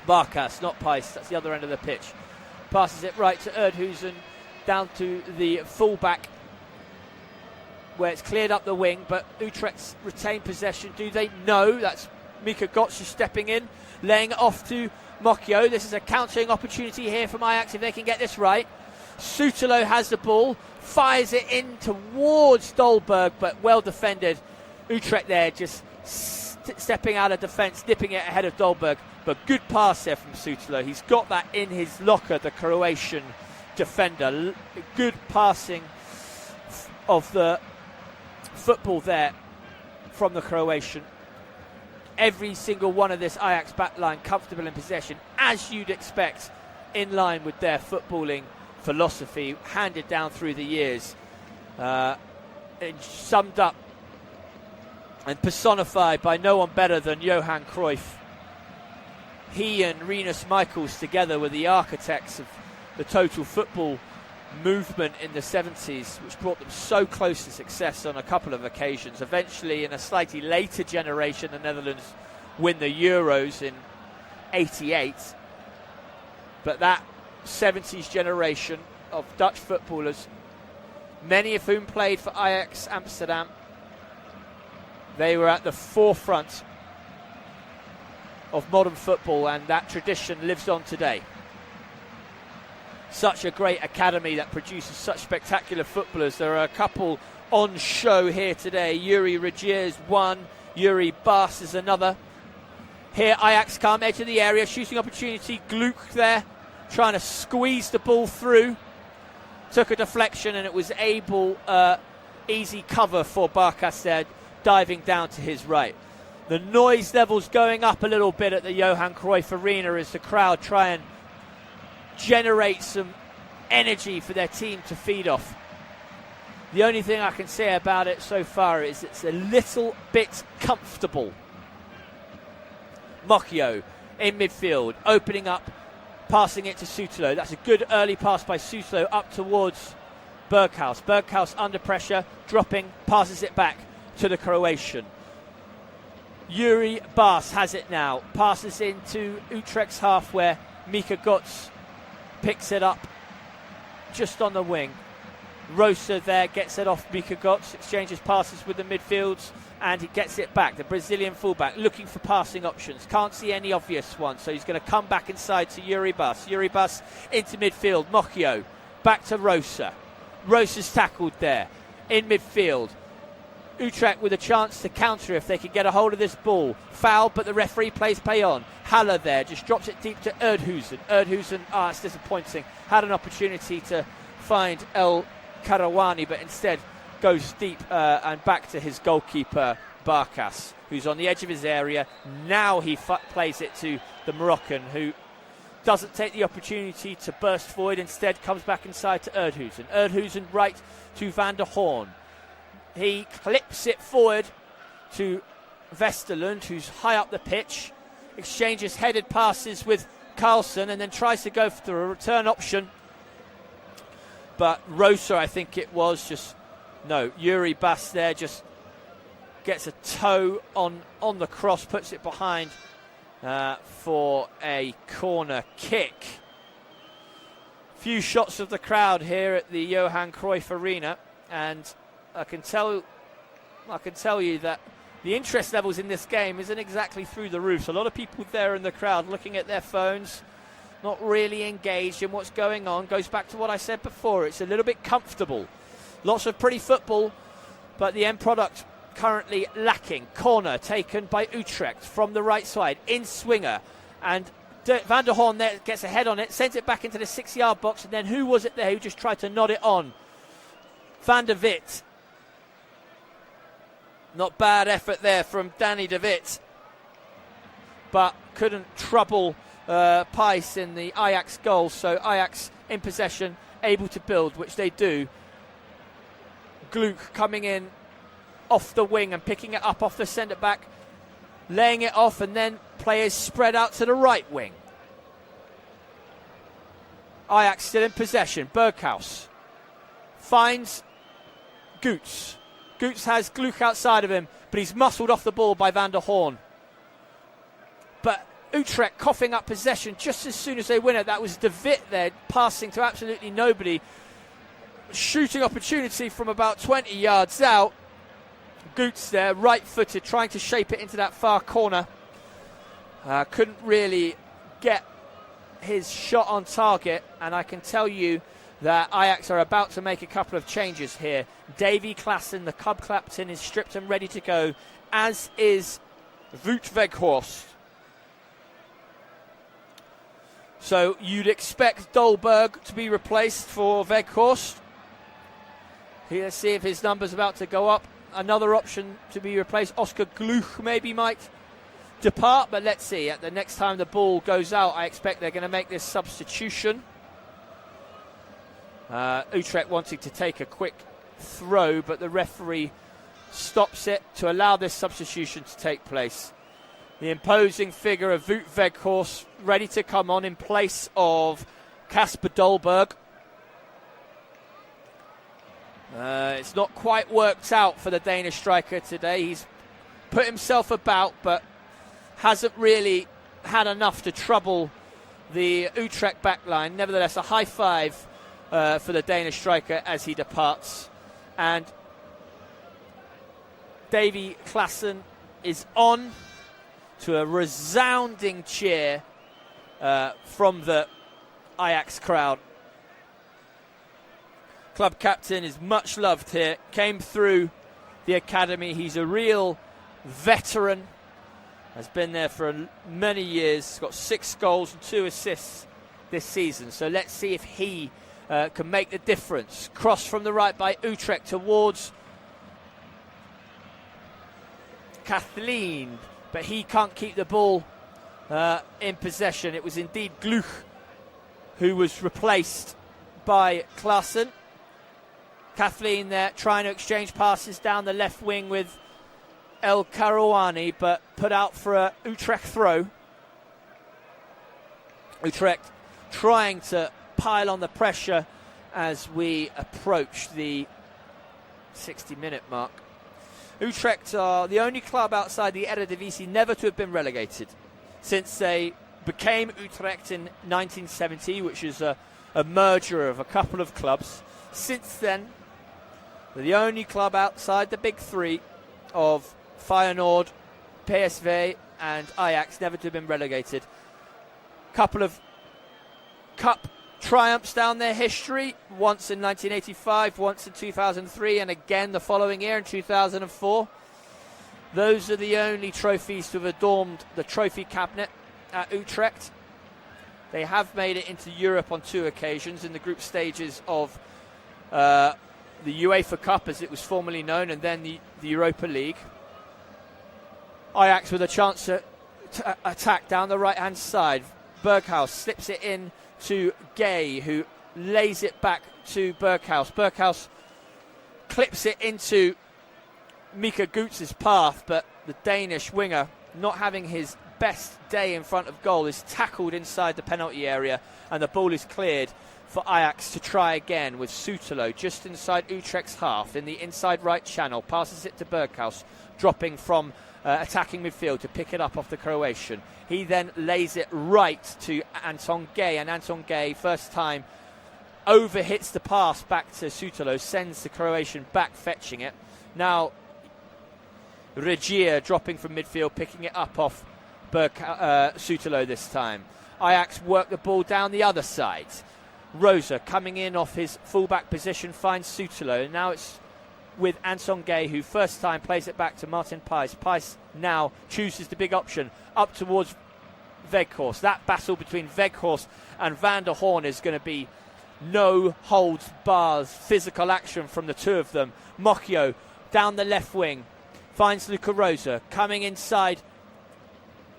Barkas, not Pais, that's the other end of the pitch. Passes it right to Erdhusen, down to the fullback, where it's cleared up the wing, but Utrecht's retained possession. Do they? No, that's Mika Götze stepping in, laying it off to Mokyo. This is a countering opportunity here from Ajax if they can get this right. Sutalo has the ball, fires it in towards Dolberg, but well defended. Utrecht there just stepping out of defence, nipping it ahead of Dolberg, but good pass there from Sutalo. He's got that in his locker, the Croatian defender. Good passing of the football there from the Croatian. Every single one of this Ajax backline comfortable in possession, as you'd expect, in line with their footballing philosophy handed down through the years, and summed up and personified by no one better than Johan Cruyff. He and Rinus Michels together were the architects of the total football movement in the 70s, which brought them so close to success on a couple of occasions. Eventually, in a slightly later generation, the Netherlands win the Euros in 88. But that 70s generation of Dutch footballers, many of whom played for Ajax Amsterdam, they were at the forefront of modern football, and that tradition lives on today. Such a great academy that produces such spectacular footballers. There are a couple on show here today. Yuri Regia is one, Yuri Bas is another. Here Ajax come, edge of the area, shooting opportunity. Gluck there, trying to squeeze the ball through. Took a deflection and it was easy cover for Barkas there, diving down to his right. The noise level's going up a little bit at the Johan Cruyff Arena as the crowd try and generate some energy for their team to feed off. The only thing I can say about it so far is it's a little bit comfortable. Mokyo in midfield, opening up, passing it to Sutalo. That's a good early pass by Sutalo up towards Berghaus. Berghaus under pressure, dropping, passes it back to the Croatian. Yuri Bas has it now, passes into Utrecht's half where Mika Götze picks it up just on the wing. Rosa there gets it off Mika Götze, exchanges passes with the midfields, and he gets it back. The Brazilian fullback looking for passing options, can't see any obvious ones, so he's going to come back inside to Yuri Bas. Yuri Bas into midfield, Mokyo back to Rosa. Rosa's tackled there in midfield. Utrecht with a chance to counter if they could get a hold of this ball. Foul, but the referee plays play on. Haller there, just drops it deep to Erdhusen. Erdhusen, it's disappointing. Had an opportunity to find El Karawani, but instead goes deep and back to his goalkeeper, Barkas, who's on the edge of his area. Now he plays it to the Moroccan, who doesn't take the opportunity to burst forward, instead comes back inside to Erdhusen. Erdhusen right to Van der Horn. He clips it forward to Vesterlund, who's high up the pitch, exchanges headed passes with Carlson, and then tries to go for a return option. But Rosa, I think it was, Yuri Bass there just gets a toe on the cross, puts it behind for a corner kick. Few shots of the crowd here at the Johan Cruyff Arena, and I can tell you that the interest levels in this game isn't exactly through the roof. So a lot of people there in the crowd looking at their phones, not really engaged in what's going on. Goes back to what I said before. It's a little bit comfortable. Lots of pretty football, but the end product currently lacking. Corner taken by Utrecht from the right side. In swinger. And Van der Horn there gets a head on it, sends it back into the 6-yard box. And then who was it there who just tried to nod it on? Van der Witt. Not bad effort there from Danny de Witt, but couldn't trouble Pijs in the Ajax goal. So Ajax in possession, able to build, which they do. Gluck coming in off the wing and picking it up off the centre-back, laying it off, and then players spread out to the right wing. Ajax still in possession. Berghaus finds Goots. Goots has Gluck outside of him, but he's muscled off the ball by Van der Horn. But Utrecht coughing up possession just as soon as they win it. That was de Witt there, passing to absolutely nobody. Shooting opportunity from about 20 yards out. Goots there, right-footed, trying to shape it into that far corner. Couldn't really get his shot on target, and I can tell you that Ajax are about to make a couple of changes here. Davy Klaassen, the club captain, is stripped and ready to go, as is Wout Weghorst. So you'd expect Dolberg to be replaced for Weghorst. Let's see if his number's about to go up. Another option to be replaced. Oscar Gluck maybe might depart, but let's see. At the next time the ball goes out, I expect they're going to make this substitution. Utrecht wanting to take a quick throw, but the referee stops it to allow this substitution to take place. The imposing figure of Wout Weghorst ready to come on in place of Kasper Dolberg. It's not quite worked out for the Danish striker today. He's put himself about, but hasn't really had enough to trouble the Utrecht backline. Nevertheless, a high five for the Danish striker as he departs. And Davy Klaassen is on to a resounding cheer from the Ajax crowd. Club captain is much loved here. Came through the academy. He's a real veteran. Has been there for many years. He's got 6 goals and 2 assists this season. So let's see if he can make the difference. Cross from the right by Utrecht towards Kathleen, but he can't keep the ball in possession. It was indeed Gluck who was replaced by Klaassen. Kathleen there trying to exchange passes down the left wing with El Karouani, but put out for a Utrecht throw. Utrecht trying to pile on the pressure as we approach the 60-minute mark. Utrecht are the only club outside the Eredivisie never to have been relegated since they became Utrecht in 1970, which is a merger of a couple of clubs. Since then, they're the only club outside the big three of Feyenoord, PSV and Ajax never to have been relegated. Couple of cup triumphs down their history, once in 1985, once in 2003, and again the following year in 2004. Those are the only trophies to have adorned the trophy cabinet at Utrecht. They have made it into Europe on 2 occasions in the group stages of the UEFA Cup, as it was formerly known, and then the Europa League. Ajax with a chance to attack down the right-hand side. Berghaus slips it in to Gay, who lays it back to Berghaus. Berghaus clips it into Mika Gutz's path, but the Danish winger, not having his best day in front of goal, is tackled inside the penalty area, and the ball is cleared for Ajax to try again with Sutalo just inside Utrecht's half in the inside right channel. Passes it to Berghaus, dropping from attacking midfield to pick it up off the Croatian. He then lays it right to Anton Gay, and Anton Gay, first time, overhits the pass back to Sutalo, sends the Croatian back fetching it. Now Regier dropping from midfield, picking it up off Sutalo this time. Ajax work the ball down the other side. Rosa coming in off his fullback position finds Sutalo. Now it's with Anton Gay, who first time plays it back to Martin Pijs. Pijs now chooses the big option up towards Weghorst. That battle between Weghorst and Van der Horn is going to be no holds bars, physical action from the two of them. Mocchio down the left wing finds Luca Rosa coming inside.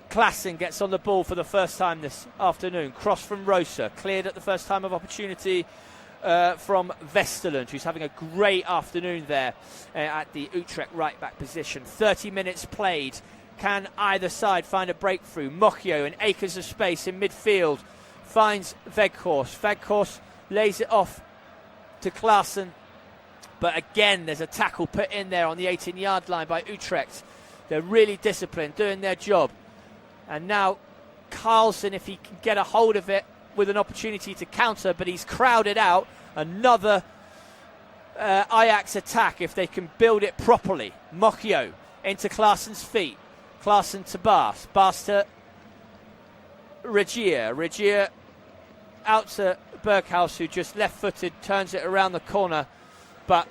Klaassen gets on the ball for the first time this afternoon. Cross from Rosa, cleared at the first time of opportunity from Westerlund, who's having a great afternoon there at the Utrecht right back position. 30 minutes played. Can either side find a breakthrough? Mocchio in acres of space in midfield finds Weghorst. Weghorst lays it off to Klaassen, but again there's a tackle put in there on the 18-yard line by Utrecht. They're really disciplined, doing their job. And now Carlsen, if he can get a hold of it, with an opportunity to counter, but he's crowded out. Another Ajax attack if they can build it properly. Mocchio into Klaassen's feet. Klaassen to Bas. Bas to Regier. Regier out to Berghaus, who just left-footed, turns it around the corner, but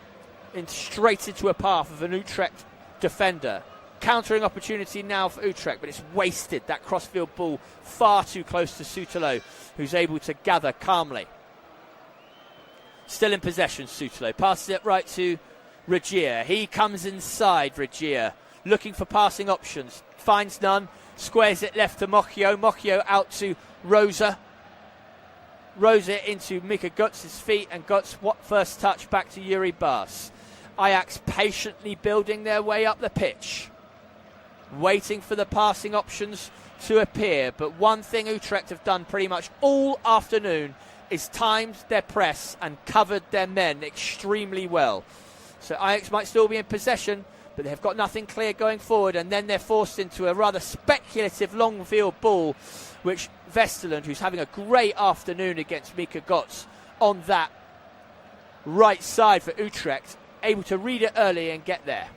straight into a path of an Utrecht defender. Countering opportunity now for Utrecht, but it's wasted. That crossfield ball far too close to Sutalo, who's able to gather calmly. Still in possession, Sutalo. Passes it right to Regier. He comes inside, Regier, looking for passing options. Finds none. Squares it left to Mocchio. Mocchio out to Rosa. Rosa into Mika Gutz's feet, and Gutz, first touch back to Yuri Bas. Ajax patiently building their way up the pitch, waiting for the passing options to appear. But one thing Utrecht have done pretty much all afternoon is timed their press and covered their men extremely well. So Ajax might still be in possession, but they've got nothing clear going forward, and then they're forced into a rather speculative long field ball, which Westerlund, who's having a great afternoon against Mika Gutz on that right side for Utrecht, able to read it early and get there.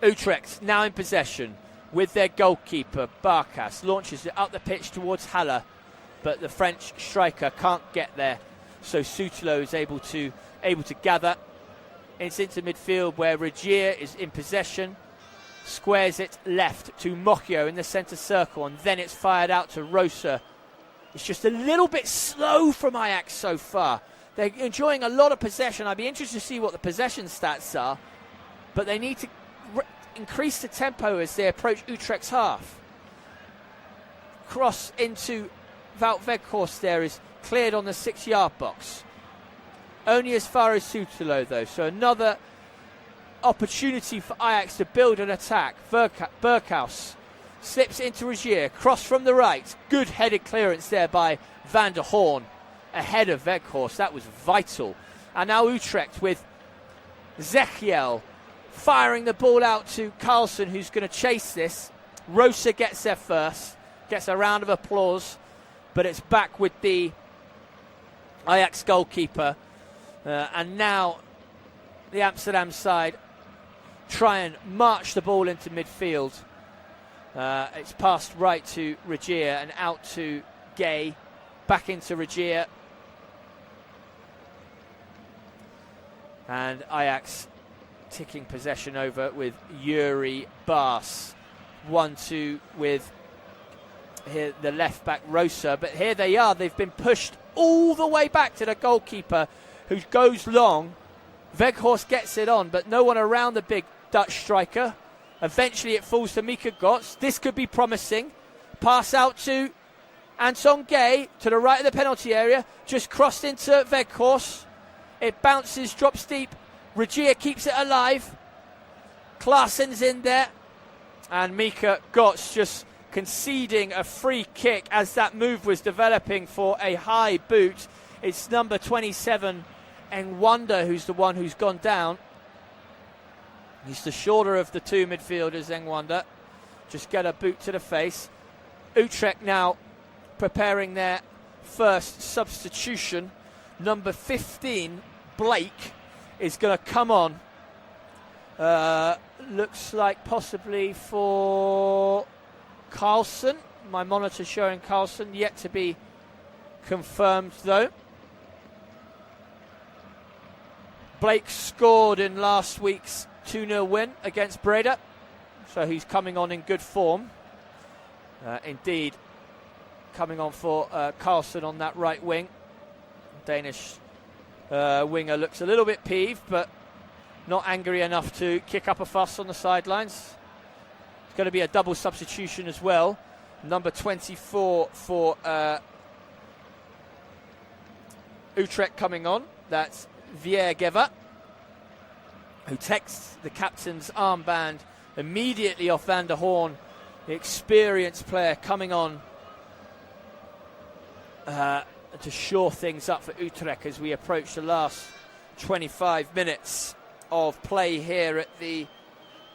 Utrecht now in possession with their goalkeeper Barkas. Launches it up the pitch towards Haller, but the French striker can't get there, so Sutalo is able to gather. It's into midfield where Regier is in possession, squares it left to Mocchio in the centre circle, and then it's fired out to Rosa. It's just a little bit slow from Ajax so far. They're enjoying a lot of possession. I'd be interested to see what the possession stats are, but they need to increase the tempo as they approach Utrecht's half. Cross into Wout Weghorst there is cleared on the 6-yard box. Only as far as Sutalo though, so another opportunity for Ajax to build an attack. Berghaus slips into Regier, cross from the right. Good headed clearance there by Van der Horn ahead of Weghorst. That was vital. And now Utrecht with Zechiel firing the ball out to Carlsen, who's going to chase this. Rosa gets there first, gets a round of applause, but it's back with the Ajax goalkeeper. And now the Amsterdam side try and march the ball into midfield. It's passed right to Regier and out to Gay. back into Regia. And Ajax ticking possession over with Yuri Baas. 1-2 with here the left back Rosa. But here they are. They've been pushed all the way back to the goalkeeper, who goes long. Weghorst gets it on, but no one around the big Dutch striker. Eventually it falls to Mika Götze. This could be promising. Pass out to Anton Gay to the right of the penalty area. Just crossed into Weghorst. It bounces, drops deep. Regia keeps it alive. Klaasen's in there. And Mika Götze just conceding a free kick as that move was developing for a high boot. It's number 27, Engwanda, who's the one who's gone down. He's the shorter of the two midfielders, Engwanda. Just get a boot to the face. Utrecht now preparing their first substitution. Number 15, Blake, is going to come on. Looks like possibly for Carlson. My monitor showing Carlson, yet to be confirmed though. Blake scored in last week's 2-0 win against Breda, so he's coming on in good form. Indeed, coming on for Carlson on that right wing. Danish winger looks a little bit peeved, but not angry enough to kick up a fuss on the sidelines. It's going to be a double substitution as well. Number 24 for Utrecht coming on. That's Viergever, who takes the captain's armband immediately off Van der Horn, the experienced player coming on to shore things up for Utrecht as we approach the last 25 minutes of play here at the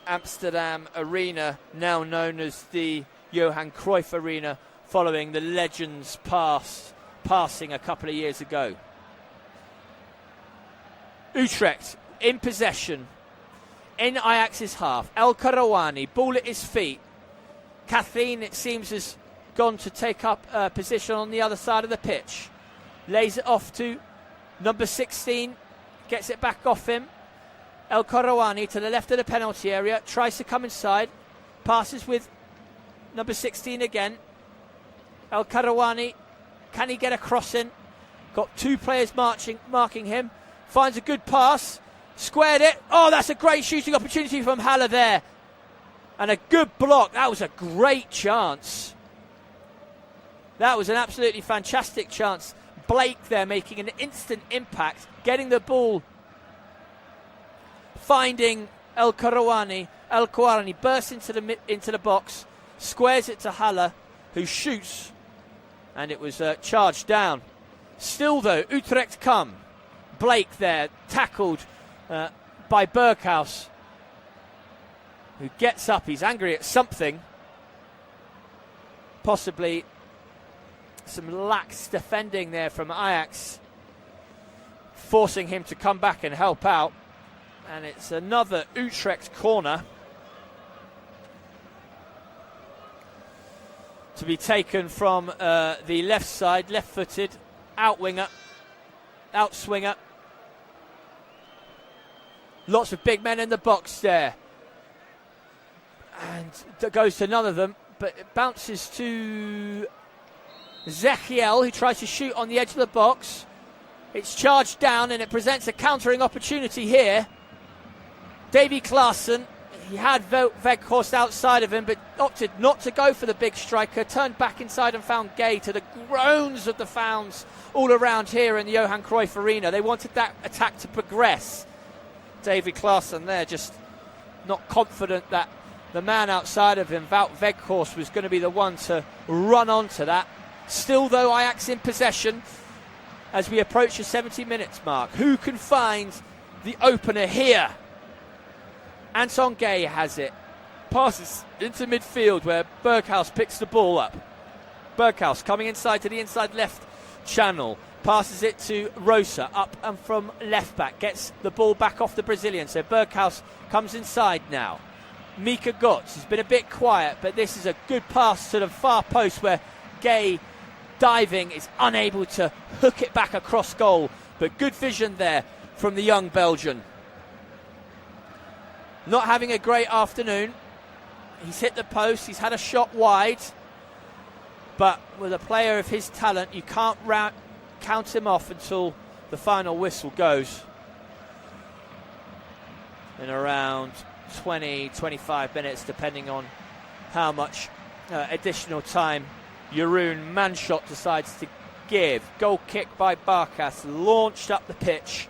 Amsterdam Arena, now known as the Johan Cruyff Arena, following the Legends passing a couple of years ago. Utrecht in possession in Ajax's half. El Karawani, ball at his feet. Kathleen, it seems, has gone to take up position on the other side of the pitch. Lays it off to number 16, gets it back off him. El Karawani to the left of the penalty area, tries to come inside, passes with number 16 again. El Karawani, can he get a cross in? Got two players marking him. Finds a good pass, squared it. Oh, that's a great shooting opportunity from Haller there. And a good block. That was a great chance. That was an absolutely fantastic chance. Blake there making an instant impact, getting the ball, finding El Karawani. El Karawani bursts into the box, squares it to Haller, who shoots, and it was charged down. Still though, Utrecht come. Blake there, tackled by Berghuis, who gets up. He's angry at something. Possibly some lax defending there from Ajax, forcing him to come back and help out. And it's another Utrecht corner to be taken from the left side, left-footed, outswinger. Lots of big men in the box there. And that goes to none of them, but it bounces to Zechiel, who tries to shoot on the edge of the box. It's charged down and it presents a countering opportunity here. Davy Klaasen, he had Weghorst outside of him, but opted not to go for the big striker, turned back inside and found Gay, to the groans of the fans all around here in the Johan Cruyff Arena. They wanted that attack to progress. Davy Klaasen there, just not confident that the man outside of him, Wout Weghorst, was going to be the one to run onto that. Still though, Ajax in possession as we approach the 70 minutes mark. Who can find the opener here? Anton Gay has it. Passes into midfield where Berghuis picks the ball up. Berghuis coming inside to the inside left channel. Passes it to Rosa, up and from left back. Gets the ball back off the Brazilian. So Berghuis comes inside now. Mika Götze has been a bit quiet, but this is a good pass to the far post where Gay diving, is unable to hook it back across goal. But good vision there from the young Belgian. Not having a great afternoon. He's hit the post, he's had a shot wide. But with a player of his talent, you can't count him off until the final whistle goes. In around 20-25 minutes, depending on how much additional time Jeroen Manschot decides to give. Goal kick by Barkas, launched up the pitch,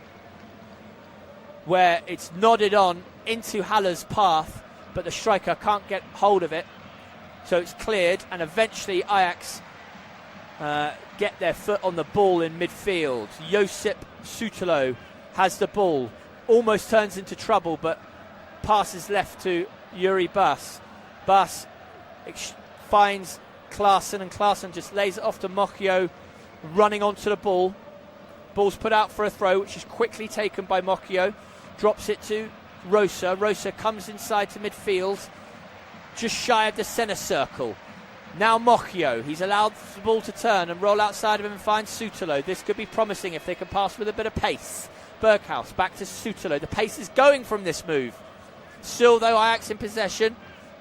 where it's nodded on into Haller's path, but the striker can't get hold of it, so it's cleared, and eventually Ajax get their foot on the ball in midfield. Josip Sutelo has the ball, almost turns into trouble, but passes left to Yuri Bas. Bas finds Klaassen, and Klaassen just lays it off to Mokio, running onto the ball. Ball's put out for a throw, which is quickly taken by Mokio. Drops it to Rosa. Rosa comes inside to midfield, just shy of the centre circle. Now Mokio, he's allowed the ball to turn and roll outside of him and find Sutelo. This could be promising if they can pass with a bit of pace. Berghuis back to Sutelo. The pace is going from this move. Still though, Ajax in possession.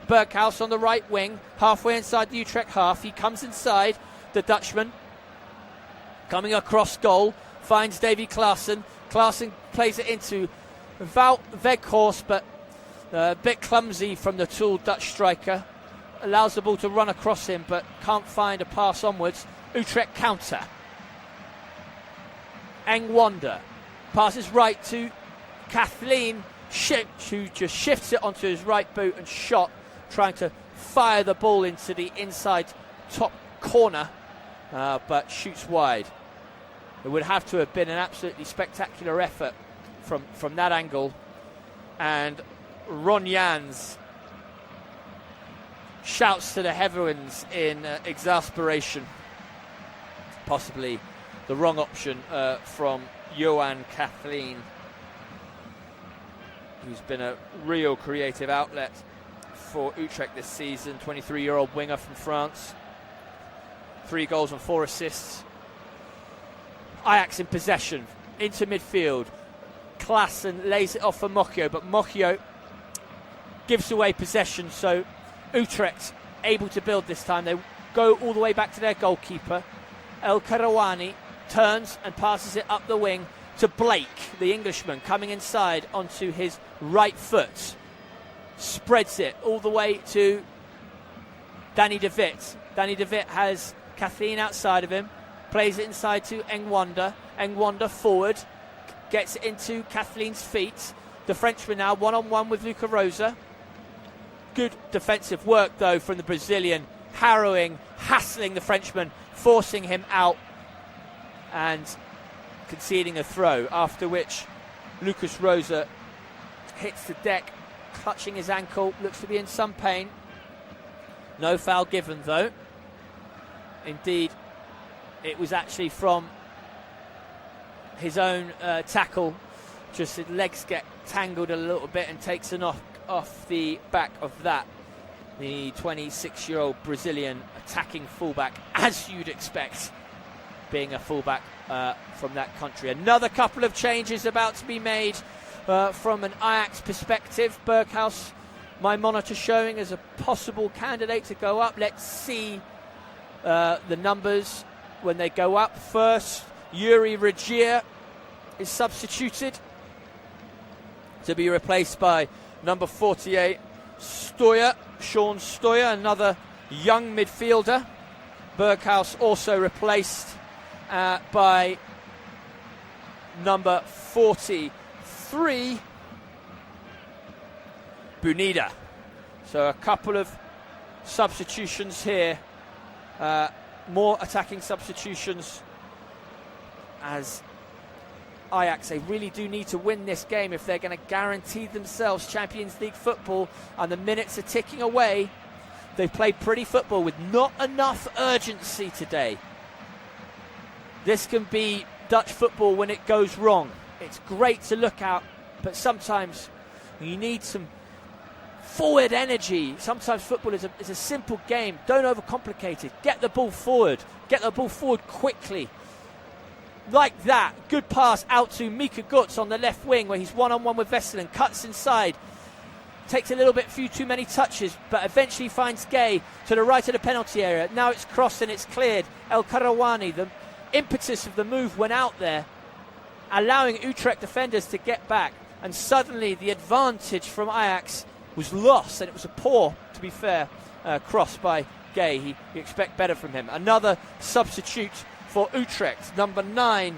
Berghuis on the right wing, halfway inside the Utrecht half. He comes inside, the Dutchman coming across goal, finds Davy Klaassen. Klaassen plays it into Wout Weghorst, but a bit clumsy from the tall Dutch striker. Allows the ball to run across him, but can't find a pass onwards. Utrecht counter. Engwanda passes right to Kathleen, who just shifts it onto his right boot and shot, trying to fire the ball into the inside top corner, but shoots wide. It would have to have been an absolutely spectacular effort from that angle, and Ron Jans shouts to the heavens in exasperation. Possibly the wrong option from Johan Kathleen, who's been a real creative outlet for Utrecht this season. 23-year-old winger from France. 3 goals and 4 assists. Ajax in possession, into midfield. Klaassen lays it off for Mokio, but Mokio gives away possession, so Utrecht able to build this time. They go all the way back to their goalkeeper. El Karawani turns and passes it up the wing to Blake, the Englishman, coming inside onto his right foot. Spreads it all the way to Danny de Wit. Danny de Wit has Kathleen outside of him, plays it inside to Engwanda. Engwanda forward, gets it into Kathleen's feet. The Frenchman now one-on-one with Luca Rosa. Good defensive work though from the Brazilian, harrowing, hassling the Frenchman, forcing him out and conceding a throw, after which Lucas Rosa hits the deck, clutching his ankle, looks to be in some pain. No foul given though. Indeed, it was actually from his own tackle, just his legs get tangled a little bit and takes a knock off the back of that. The 26-year-old Brazilian attacking fullback, as you'd expect, being a fullback from that country. Another couple of changes about to be made from an Ajax perspective. Berghuis, my monitor showing as a possible candidate to go up. Let's see the numbers when they go up. First, Yuri Regier is substituted to be replaced by number 48, Sean Stoyer, another young midfielder. Berghuis also replaced by number 43, Bunida. So a couple of substitutions here, more attacking substitutions, as Ajax, they really do need to win this game if they're going to guarantee themselves Champions League football, and the minutes are ticking away. They've played pretty football with not enough urgency today. This can be Dutch football when it goes wrong. It's great to look at, but sometimes you need some forward energy. Sometimes football is a simple game. Don't overcomplicate it. Get the ball forward. Get the ball forward quickly. Like that. Good pass out to Mika Gutz on the left wing where he's one-on-one with Vesselin. Cuts inside. Takes a few too many touches, but eventually finds Gay to the right of the penalty area. Now it's crossed and it's cleared. El Karawani, the impetus of the move went out there, allowing Utrecht defenders to get back. And suddenly the advantage from Ajax was lost, and it was a poor, to be fair, cross by Gay. You expect better from him. Another substitute for Utrecht. Number 9,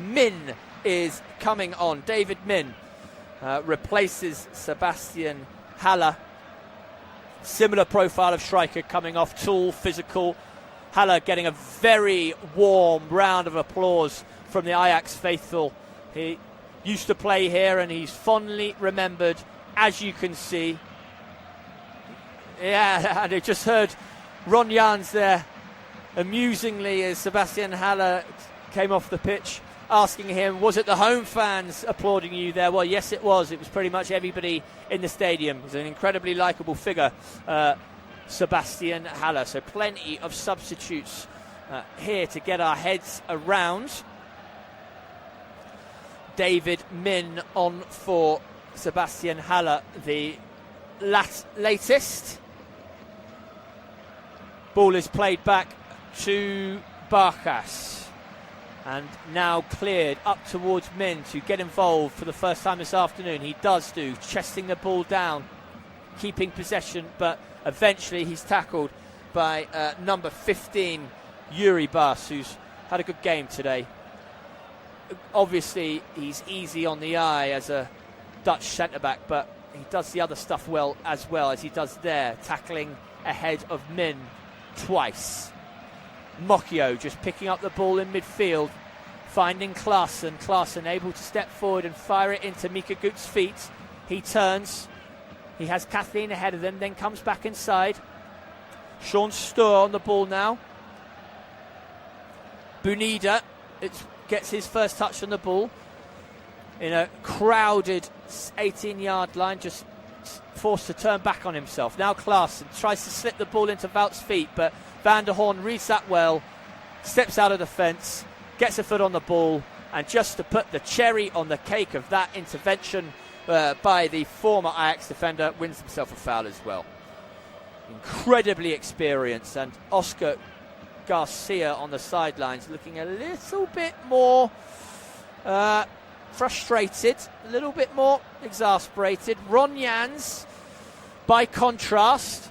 Min, is coming on. David Min replaces Sebastian Haller. Similar profile of striker coming off, tall, physical. Haller getting a very warm round of applause from the Ajax faithful. He used to play here and he's fondly remembered, as you can see. Yeah, and I just heard Ron Jans there amusingly as Sebastian Haller came off the pitch, asking him, was it the home fans applauding you there? Well, yes, it was. It was pretty much everybody in the stadium. He's an incredibly likeable figure, Sebastian Haller. So plenty of substitutes here to get our heads around. David Min on for Sebastian Haller, the latest. Ball is played back to Barkas. And now cleared up towards Min to get involved for the first time this afternoon. He does do, chesting the ball down, keeping possession, but eventually he's tackled by number 15, Yuri Bas, who's had a good game today. Obviously, he's easy on the eye as a Dutch centre-back, but he does the other stuff well as he does there, tackling ahead of Min twice. Mokio just picking up the ball in midfield, finding Klaassen. Klaassen able to step forward and fire it into Mika Gutz's feet. He turns. He has Kathleen ahead of him, then comes back inside. Sean Stur on the ball now. Bunida gets his first touch on the ball in a crowded 18-yard line, just forced to turn back on himself. Now Klaassen tries to slip the ball into Wout's feet, but Van der Horn reads that well, steps out of the fence, gets a foot on the ball, and just to put the cherry on the cake of that intervention by the former Ajax defender, wins himself a foul as well. Incredibly experienced, and Oscar Garcia on the sidelines looking a little bit more frustrated, a little bit more exasperated. Ron Jans, by contrast,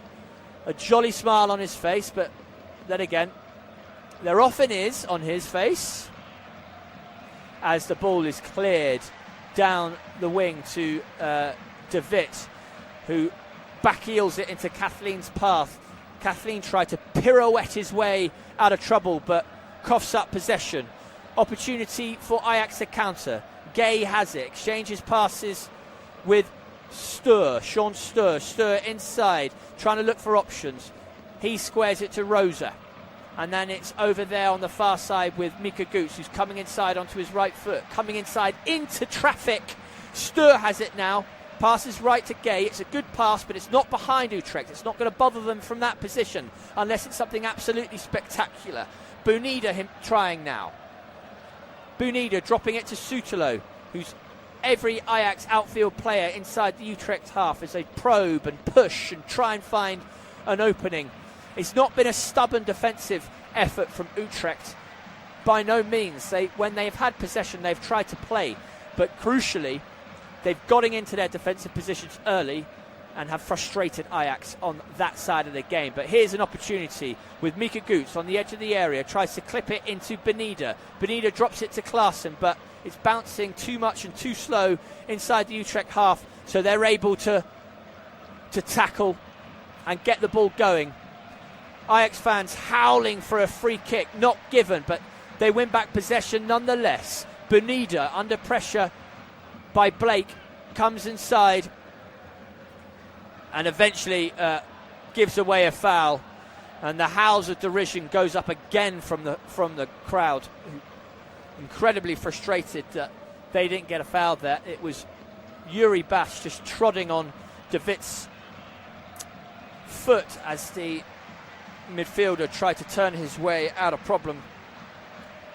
a jolly smile on his face, but then again, there often is on his face as the ball is cleared down the wing to De Witt, who backheels it into Kathleen's path. Kathleen tried to pirouette his way out of trouble, but coughs up possession. Opportunity for Ajax to counter. Gay has it, exchanges passes with Sean Stur. Stur inside, trying to look for options. He squares it to Rosa. And then it's over there on the far side with Mika Gutz, who's coming inside onto his right foot. Coming inside into traffic. Stur has it now. Passes right to Gay. It's a good pass, but it's not behind Utrecht. It's not going to bother them from that position unless it's something absolutely spectacular. Bunida him trying now. Bunida dropping it to Sutalo, who's every Ajax outfield player inside the Utrecht half as they probe and push and try and find an opening. It's not been a stubborn defensive effort from Utrecht, by no means. When they've had possession, they've tried to play, but crucially, they've gotten into their defensive positions early and have frustrated Ajax on that side of the game. But here's an opportunity with Mika Gutz on the edge of the area, tries to clip it into Bunida. Bunida drops it to Klaassen, but it's bouncing too much and too slow inside the Utrecht half, so they're able to tackle and get the ball going. Ajax fans howling for a free kick, not given, but they win back possession nonetheless. Bunida under pressure by Blake comes inside and eventually gives away a foul, and the howls of derision goes up again from the crowd, incredibly frustrated that they didn't get a foul there. It was Yuri Bas just trotting on De Witt's foot as the midfielder tried to turn his way out of problem.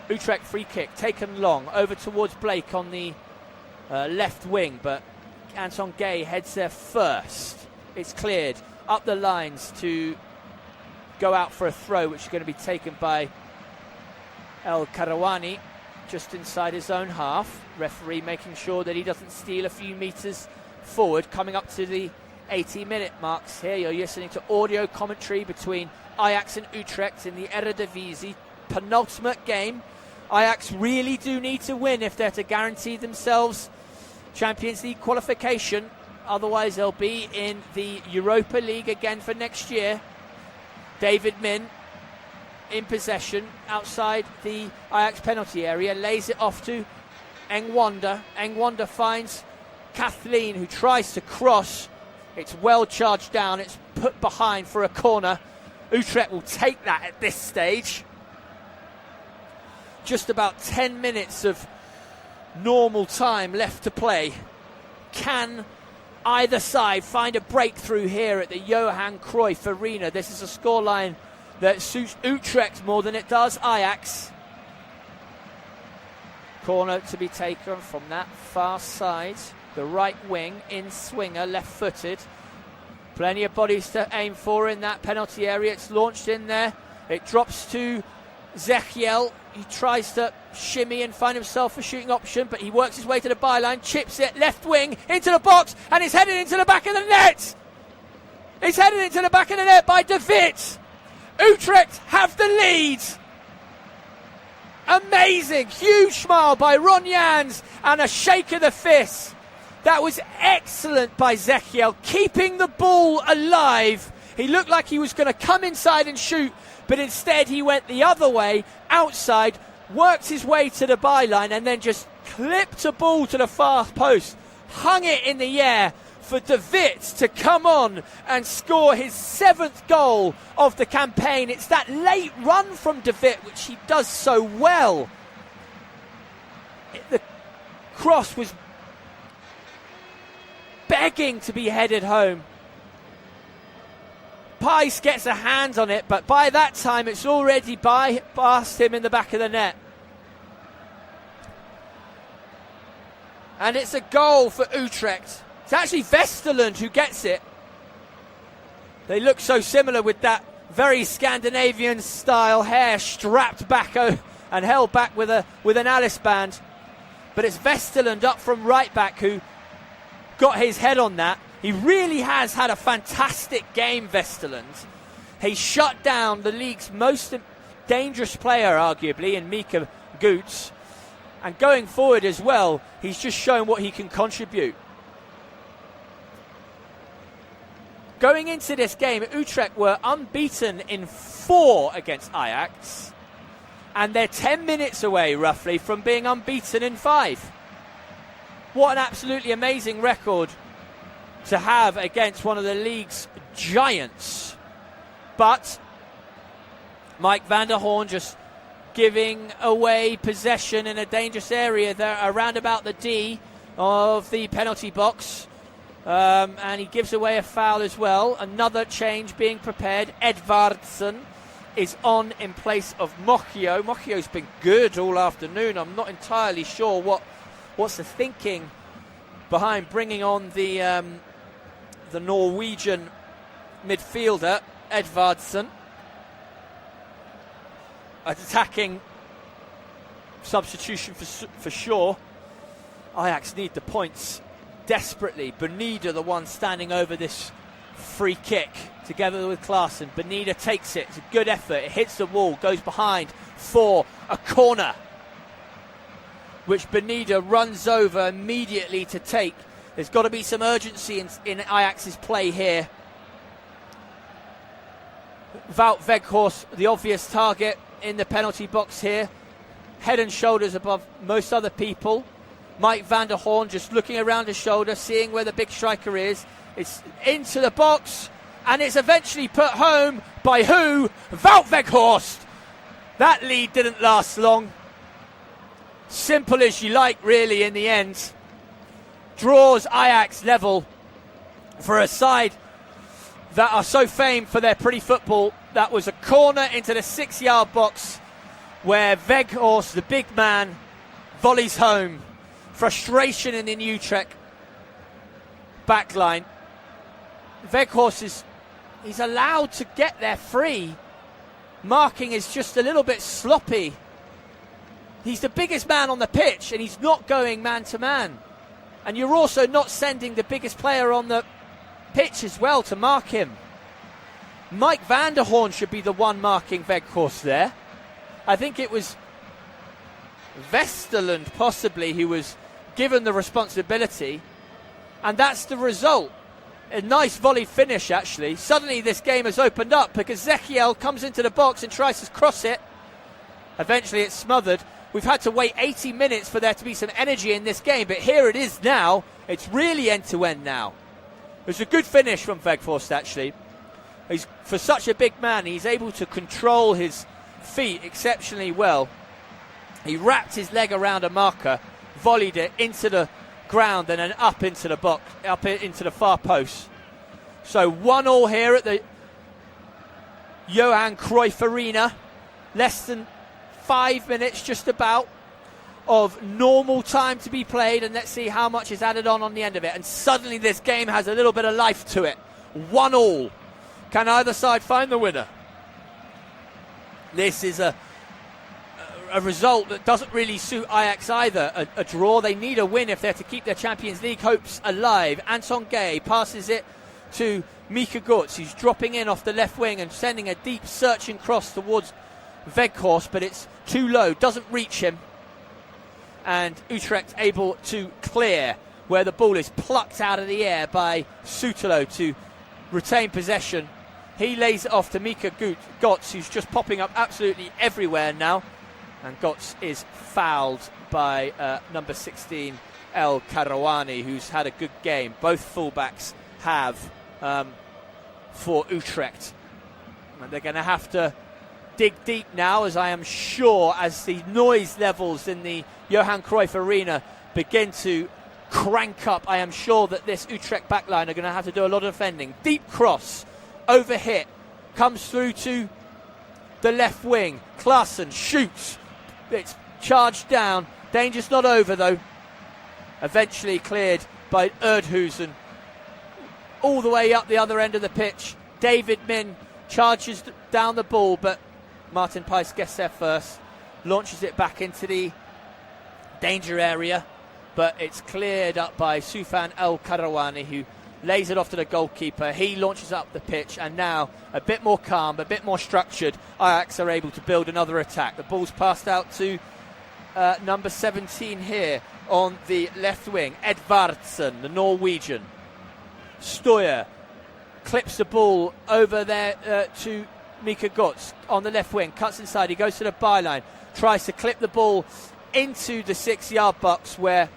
Utrecht free kick taken long over towards Blake on the left wing, but Anton Gay heads there first. It's cleared up the lines to go out for a throw, which is going to be taken by El Karawani just inside his own half. Referee making sure that he doesn't steal a few metres forward. Coming up to the 80-minute marks here, you're listening to audio commentary between Ajax and Utrecht in the Eredivisie penultimate game. Ajax really do need to win if they're to guarantee themselves Champions League qualification. Otherwise they'll be in the Europa League again for next year. David Min in possession outside the Ajax penalty area, lays it off to Engwanda. Engwanda finds Kathleen, who tries to cross. It's well charged down, it's put behind for a corner. Utrecht will take that at this stage. Just about 10 minutes of normal time left to play. Can either side find a breakthrough here at the Johan Cruyff Arena? This is a scoreline that suits Utrecht more than it does Ajax. Corner to be taken from that far side. The right wing in swinger, left-footed. Plenty of bodies to aim for in that penalty area. It's launched in there. It drops to Zechiel. He tries to shimmy and find himself a shooting option, but he works his way to the byline, chips it left wing into the box, and it's headed into the back of the net. It's headed into the back of the net by De Wit. Utrecht have the lead. Amazing, huge smile by Ron Jans and a shake of the fist. That was excellent by Zechiel, keeping the ball alive. He looked like he was going to come inside and shoot, but instead he went the other way, outside, worked his way to the byline, and then just clipped a ball to the far post, hung it in the air for De Wit to come on and score his 7th goal of the campaign. It's that late run from De Wit, which he does so well. The cross was begging to be headed home. Pice gets a hand on it, but by that time it's already past him in the back of the net. And it's a goal for Utrecht. It's actually Vesterland who gets it. They look so similar with that very Scandinavian style hair strapped back and held back with an Alice band. But it's Vesterland up from right back who got his head on that. He really has had a fantastic game, Vesterland. He shut down the league's most dangerous player, arguably, in Mika Goots. And going forward as well, he's just shown what he can contribute. Going into this game, Utrecht were unbeaten in 4 against Ajax. And they're 10 minutes away, roughly, from being unbeaten in 5. What an absolutely amazing record to have against one of the league's giants. But Mike van der Hoorn just giving away possession in a dangerous area there around about the D of the penalty box. And he gives away a foul as well. Another change being prepared. Edvardsen is on in place of Mochio. Mochio's been good all afternoon. I'm not entirely sure what's the thinking behind bringing on the Norwegian midfielder, Edvardsen. Attacking substitution for sure. Ajax need the points desperately. Benida, the one standing over this free kick, together with Klaassen. Benida takes it. It's a good effort. It hits the wall, goes behind for a corner, which Benida runs over immediately to take. There's got to be some urgency in Ajax's play here. Wout Weghorst, the obvious target in the penalty box here. Head and shoulders above most other people. Mike van der Hoorn just looking around his shoulder, seeing where the big striker is. It's into the box, and it's eventually put home by who? Wout Weghorst. That lead didn't last long. Simple as you like, really, in the end. Draws Ajax level for a side that are so famed for their pretty football. That was a corner into the 6-yard box where Weghorst, the big man, volleys home. Frustration in the Utrecht backline. Weghorst he's allowed to get there free. Marking is just a little bit sloppy. He's the biggest man on the pitch and he's not going man to man. And you're also not sending the biggest player on the pitch as well to mark him. Mike van der Hoorn should be the one marking Weghorst there. I think it was Westerland possibly who was given the responsibility, and that's the result. A nice volley finish actually. Suddenly this game has opened up because Zechiel comes into the box and tries to cross it. Eventually it's smothered. We've had to wait 80 minutes for there to be some energy in this game, but here it is now. It's really end to end now. It was a good finish from Weghorst actually. For such a big man, he's able to control his feet exceptionally well. He wrapped his leg around a marker, volleyed it into the ground and then up into the box, up into the far post. So 1-1 here at the Johan Cruyff Arena. Less than 5 minutes just about of normal time to be played, and let's see how much is added on the end of it. And suddenly this game has a little bit of life to it. 1-1. Can either side find the winner? This is a result that doesn't really suit Ajax either. A draw. They need a win if they're to keep their Champions League hopes alive. Anton Gay passes it to Mika Gutz, who's dropping in off the left wing and sending a deep searching cross towards Weghorst, but it's too low, doesn't reach him. And Utrecht able to clear, where the ball is plucked out of the air by Sutalo to retain possession. He lays it off to Mika Gutz, who's just popping up absolutely everywhere now. And Gutz is fouled by number 16, El Karawani, who's had a good game. Both fullbacks have for Utrecht. And they're going to have to dig deep now, as I am sure, as the noise levels in the Johan Cruyff Arena begin to crank up. I am sure that this Utrecht backline are going to have to do a lot of defending. Deep cross, overhit, comes through to the left wing. Klaassen shoots. It's charged down. Danger's not over though. Eventually cleared by Erdhusen. All the way up the other end of the pitch. David Min charges down the ball, but Martin Pijs gets there first. Launches it back into the danger area, but it's cleared up by Soufan El Karawani, who lays it off to the goalkeeper. He launches up the pitch, and now a bit more calm, a bit more structured. Ajax are able to build another attack. The ball's passed out to number 17 here on the left wing, Edvardsen, the Norwegian. Stoyer clips the ball over there to Mika Gutz on the left wing, cuts inside, he goes to the byline, tries to clip the ball into the 6-yard box, where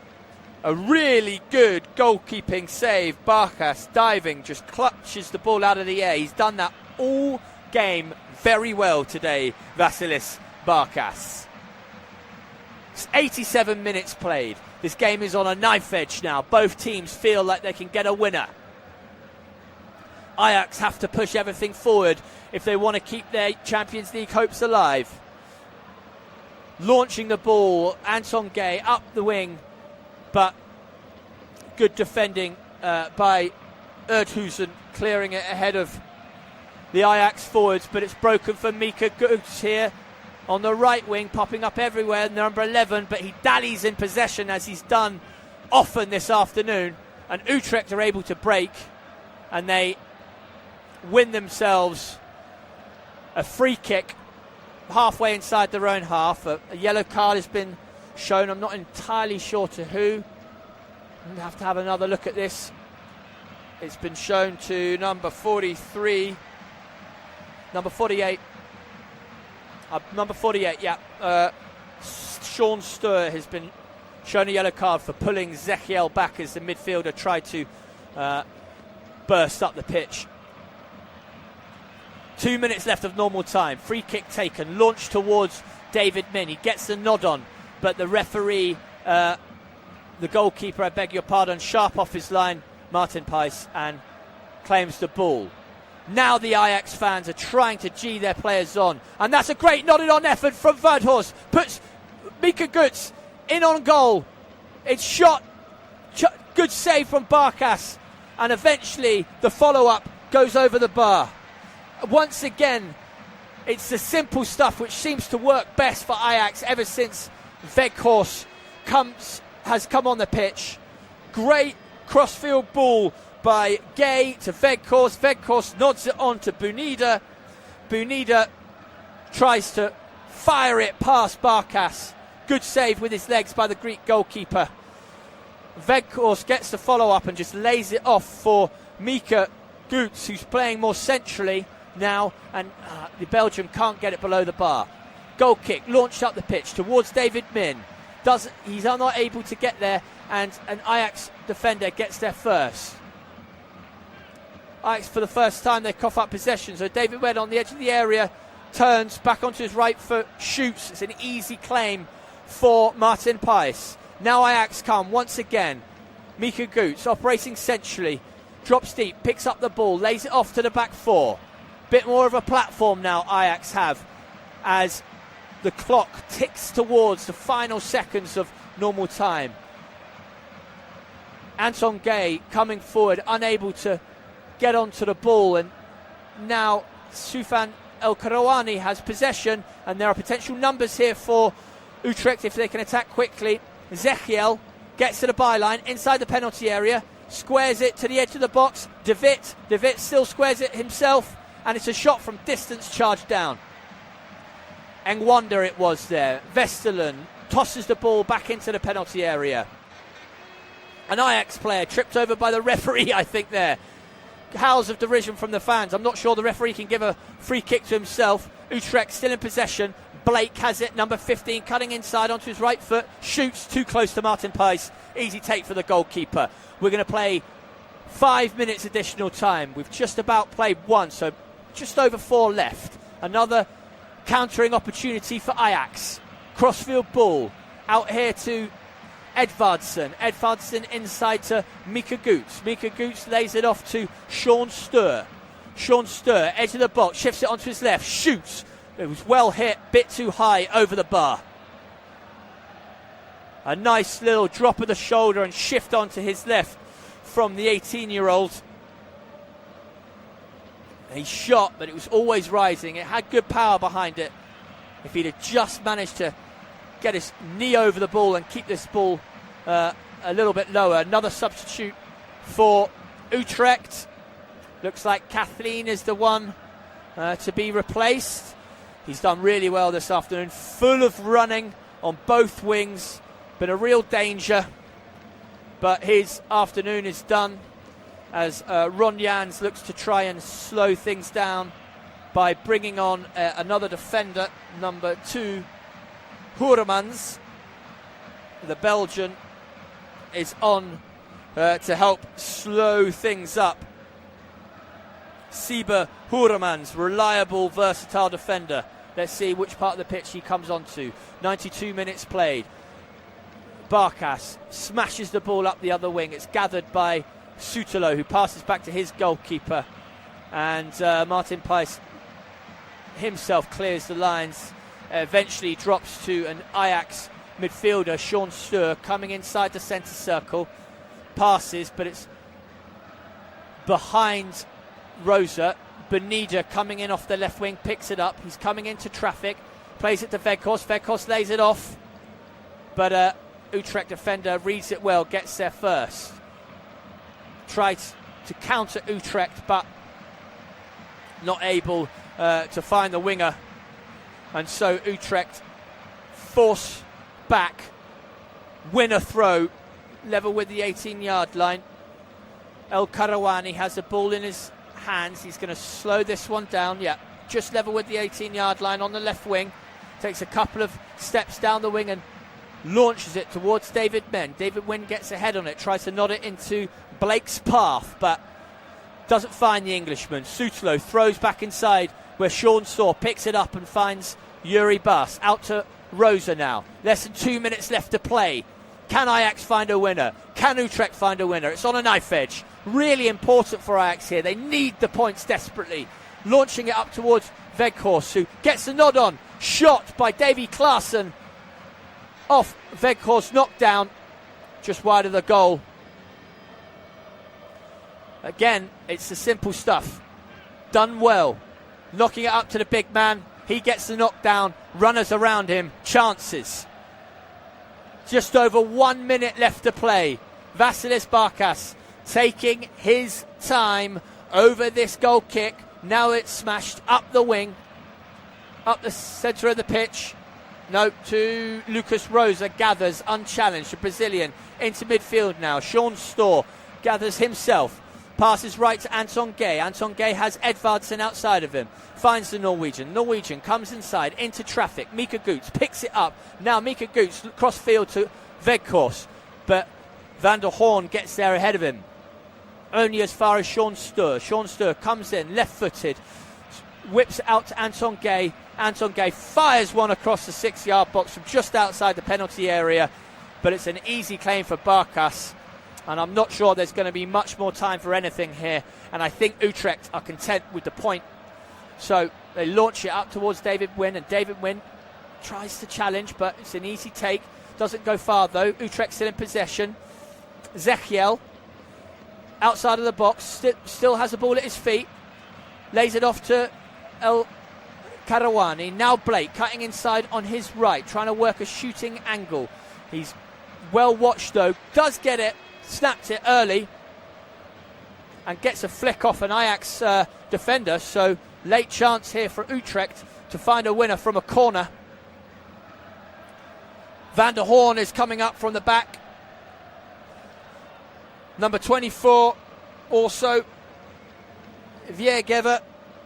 a really good goalkeeping save. Barkas diving, just clutches the ball out of the air. He's done that all game very well today, Vasilis Barkas. It's 87 minutes played. This game is on a knife edge now. Both teams feel like they can get a winner. Ajax have to push everything forward if they want to keep their Champions League hopes alive. Launching the ball, Anton Gay up the wing, but good defending by Erdhusen, clearing it ahead of the Ajax forwards, but it's broken for Mika Gutz here on the right wing, popping up everywhere, number 11, but he dallies in possession as he's done often this afternoon, and Utrecht are able to break, and they win themselves a free kick halfway inside their own half. A yellow card has been shown. I'm not entirely sure to who. I'm going to have another look at this. It's been shown to number 43, number 48. Number 48, yeah. Sean Stoyer has been shown a yellow card for pulling Zechiel back as the midfielder tried to burst up the pitch. 2 minutes left of normal time. Free kick taken, launched towards David Min. He gets the nod on, but the referee, the goalkeeper, I beg your pardon, sharp off his line, Martin Pijs, and claims the ball. Now the Ajax fans are trying to G their players on. And that's a great nodded on effort from Verdhorst. Puts Mika Götze in on goal. It's shot. Good save from Barkas. And eventually the follow-up goes over the bar. Once again, it's the simple stuff which seems to work best for Ajax ever since Weghorst has come on the pitch. Great crossfield ball by Gay to Weghorst. Weghorst nods it on to Bunida. Bunida tries to fire it past Barkas. Good save with his legs by the Greek goalkeeper. Weghorst gets the follow-up and just lays it off for Mika Götze, who's playing more centrally now, and the Belgian can't get it below the bar. Goal kick launched up the pitch towards David Min. He's not able to get there, and an Ajax defender gets there first. Ajax, for the first time, they cough up possession. So David Wed on the edge of the area, turns back onto his right foot, shoots. It's an easy claim for Martin Pais. Now Ajax come once again. Mika Götze operating centrally, drops deep, picks up the ball, lays it off to the back four. Bit more of a platform now Ajax have as the clock ticks towards the final seconds of normal time. Anton Gay coming forward, unable to get onto the ball, and now Soufan El Karouani has possession, and there are potential numbers here for Utrecht if they can attack quickly. Zechiel gets to the byline inside the penalty area, squares it to the edge of the box. De Wit still squares it himself, and it's a shot from distance charged down. Engwanda it was there. Westerlund tosses the ball back into the penalty area. An Ajax player tripped over by the referee, I think there. Howls of derision from the fans. I'm not sure the referee can give a free kick to himself. Utrecht still in possession. Blake has it, number 15, cutting inside onto his right foot. Shoots too close to Martin Pais. Easy take for the goalkeeper. We're going to play 5 minutes additional time. We've just about played one, so just over 4 left. Another countering opportunity for Ajax. Crossfield ball out here to Edvardsson. Edvardsson inside to Mika Götze. Mika Götze lays it off to Sean Sturr. Sean Sturr, edge of the box, shifts it onto his left, shoots. It was well hit, bit too high over the bar. A nice little drop of the shoulder and shift onto his left from the 18-year-old. He shot, but it was always rising. It had good power behind it. If he'd have just managed to get his knee over the ball and keep this ball a little bit lower. Another substitute for Utrecht. Looks like Kathleen is the one to be replaced. He's done really well this afternoon. Full of running on both wings. Been a real danger. But his afternoon is done as Ron Jans looks to try and slow things down by bringing on another defender, number 2, Hoeremans. The Belgian is on to help slow things up. Siebe Hoeremans, reliable, versatile defender. Let's see which part of the pitch he comes onto. 92 minutes played. Barkas smashes the ball up the other wing. It's gathered by Sutalo, who passes back to his goalkeeper. And Martin Pais himself clears the lines. Eventually drops to an Ajax midfielder, Sean Sturr, coming inside the centre circle. Passes, but it's behind Rosa. Benida coming in off the left wing, picks it up. He's coming into traffic, plays it to Weghorst. Weghorst lays it off, but Utrecht defender reads it well, gets there first. Tries to counter Utrecht, but not able to find the winger. And so Utrecht force back, win a throw, level with the 18-yard line. El Karouani has the ball in his hands. He's going to slow this one down. Yeah, just level with the 18-yard line on the left wing. Takes a couple of steps down the wing and launches it towards David Min. David Wynn gets ahead on it, tries to nod it into Blake's path, but doesn't find the Englishman. Sutalo throws back inside where Sean Saw picks it up and finds Yuri Bas. Out to Rosa now. Less than 2 minutes left to play. Can Ajax find a winner? Can Utrecht find a winner? It's on a knife edge. really important for Ajax here. They need the points desperately. Launching it up towards Weghorst, who gets the nod on. Shot by Davy Klaassen. Off Weghorst, knockdown. Just wide of the goal. Again, it's the simple stuff. Done well. Knocking it up to the big man. He gets the knockdown. Runners around him. Chances. Just over 1 minute left to play. Vasilis Barkas taking his time over this goal kick. Now it's smashed up the wing. Up the centre of the pitch. No, to Lucas Rosa. Gathers unchallenged. The Brazilian into midfield now. Sean Storr gathers himself. Passes right to Anton Gay. Anton Gay has Edvardsen outside of him. Finds the Norwegian. Norwegian comes inside into traffic. Mika Goots picks it up. Now Mika Goots cross field to Weghorst. But Van der Horn gets there ahead of him. Only as far as Sean Storr. Sean Storr comes in left-footed. Whips it out to Anton Gay. Anton Gay fires one across the 6-yard box from just outside the penalty area. But it's an easy claim for Barkas. And I'm not sure there's going to be much more time for anything here. And I think Utrecht are content with the point. So they launch it up towards David Wynn. And David Wynn tries to challenge, but it's an easy take. Doesn't go far, though. Utrecht still in possession. Zechiel, outside of the box, still has the ball at his feet. Lays it off to El Karawani. Now Blake cutting inside on his right, trying to work a shooting angle. He's well watched, though. Does get it. Snapped it early and gets a flick off an Ajax defender. So late chance here for Utrecht to find a winner from a corner. Van der Horn is coming up from the back. Number 24 also Viergever,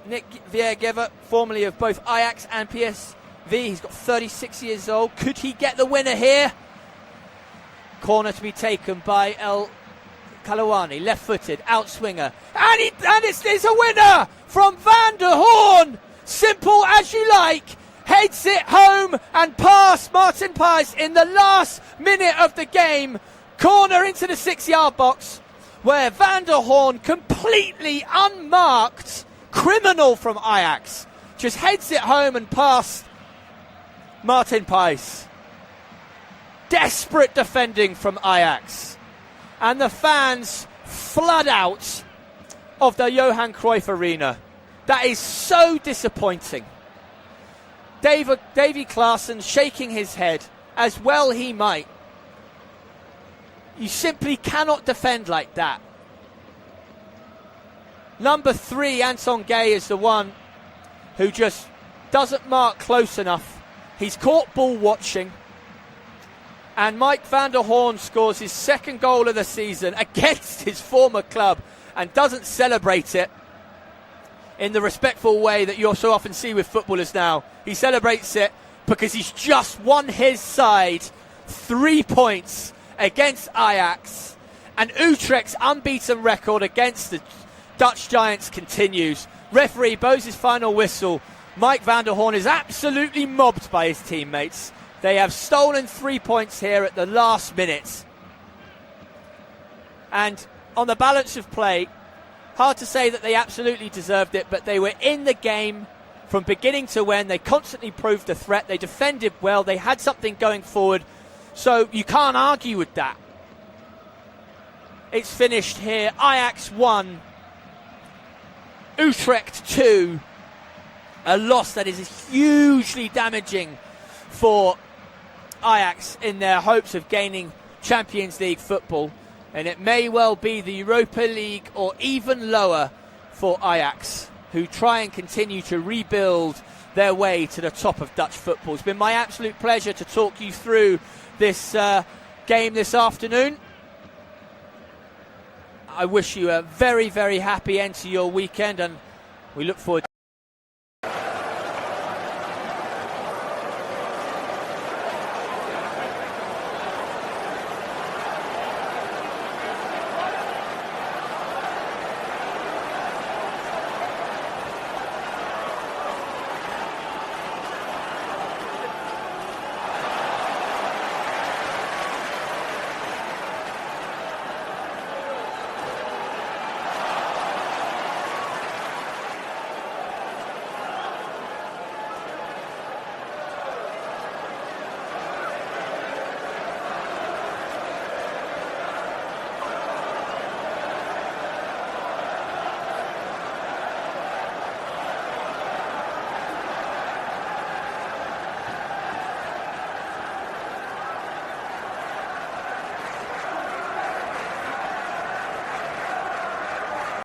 Nick Viergever, formerly of both Ajax and PSV. He's got 36 years old. Could he get the winner here? Corner to be taken by El Kalawani, left-footed, outswinger, and it's a winner from Van der Horn. Simple as you like. Heads it home and past Martin Pijs in the last minute of the game. Corner into the 6-yard box, where Van der Horn, completely unmarked, criminal from Ajax, just heads it home and past Martin Pijs. Desperate defending from Ajax. And the fans flood out of the Johan Cruyff Arena. That is so disappointing. Davy Klaassen shaking his head, as well he might. You simply cannot defend like that. Number 3, Anton Gay, is the one who just doesn't mark close enough. He's caught ball watching. And Mike van der Horn scores his second goal of the season against his former club and doesn't celebrate it in the respectful way that you so often see with footballers now. He celebrates it because he's just won his side 3 points against Ajax. And Utrecht's unbeaten record against the Dutch Giants continues. Referee blows his final whistle. Mike van der Horn is absolutely mobbed by his teammates. They have stolen 3 points here at the last minute. And on the balance of play, hard to say that they absolutely deserved it, but they were in the game from beginning to end. They constantly proved a threat. They defended well. They had something going forward. So you can't argue with that. It's finished here. Ajax 1, Utrecht 2. A loss that is hugely damaging for Ajax in their hopes of gaining Champions League football, and it may well be the Europa League or even lower for Ajax, who try and continue to rebuild their way to the top of Dutch football. It's been my absolute pleasure to talk you through this game this afternoon. I wish you a very, very happy end to your weekend, and we look forward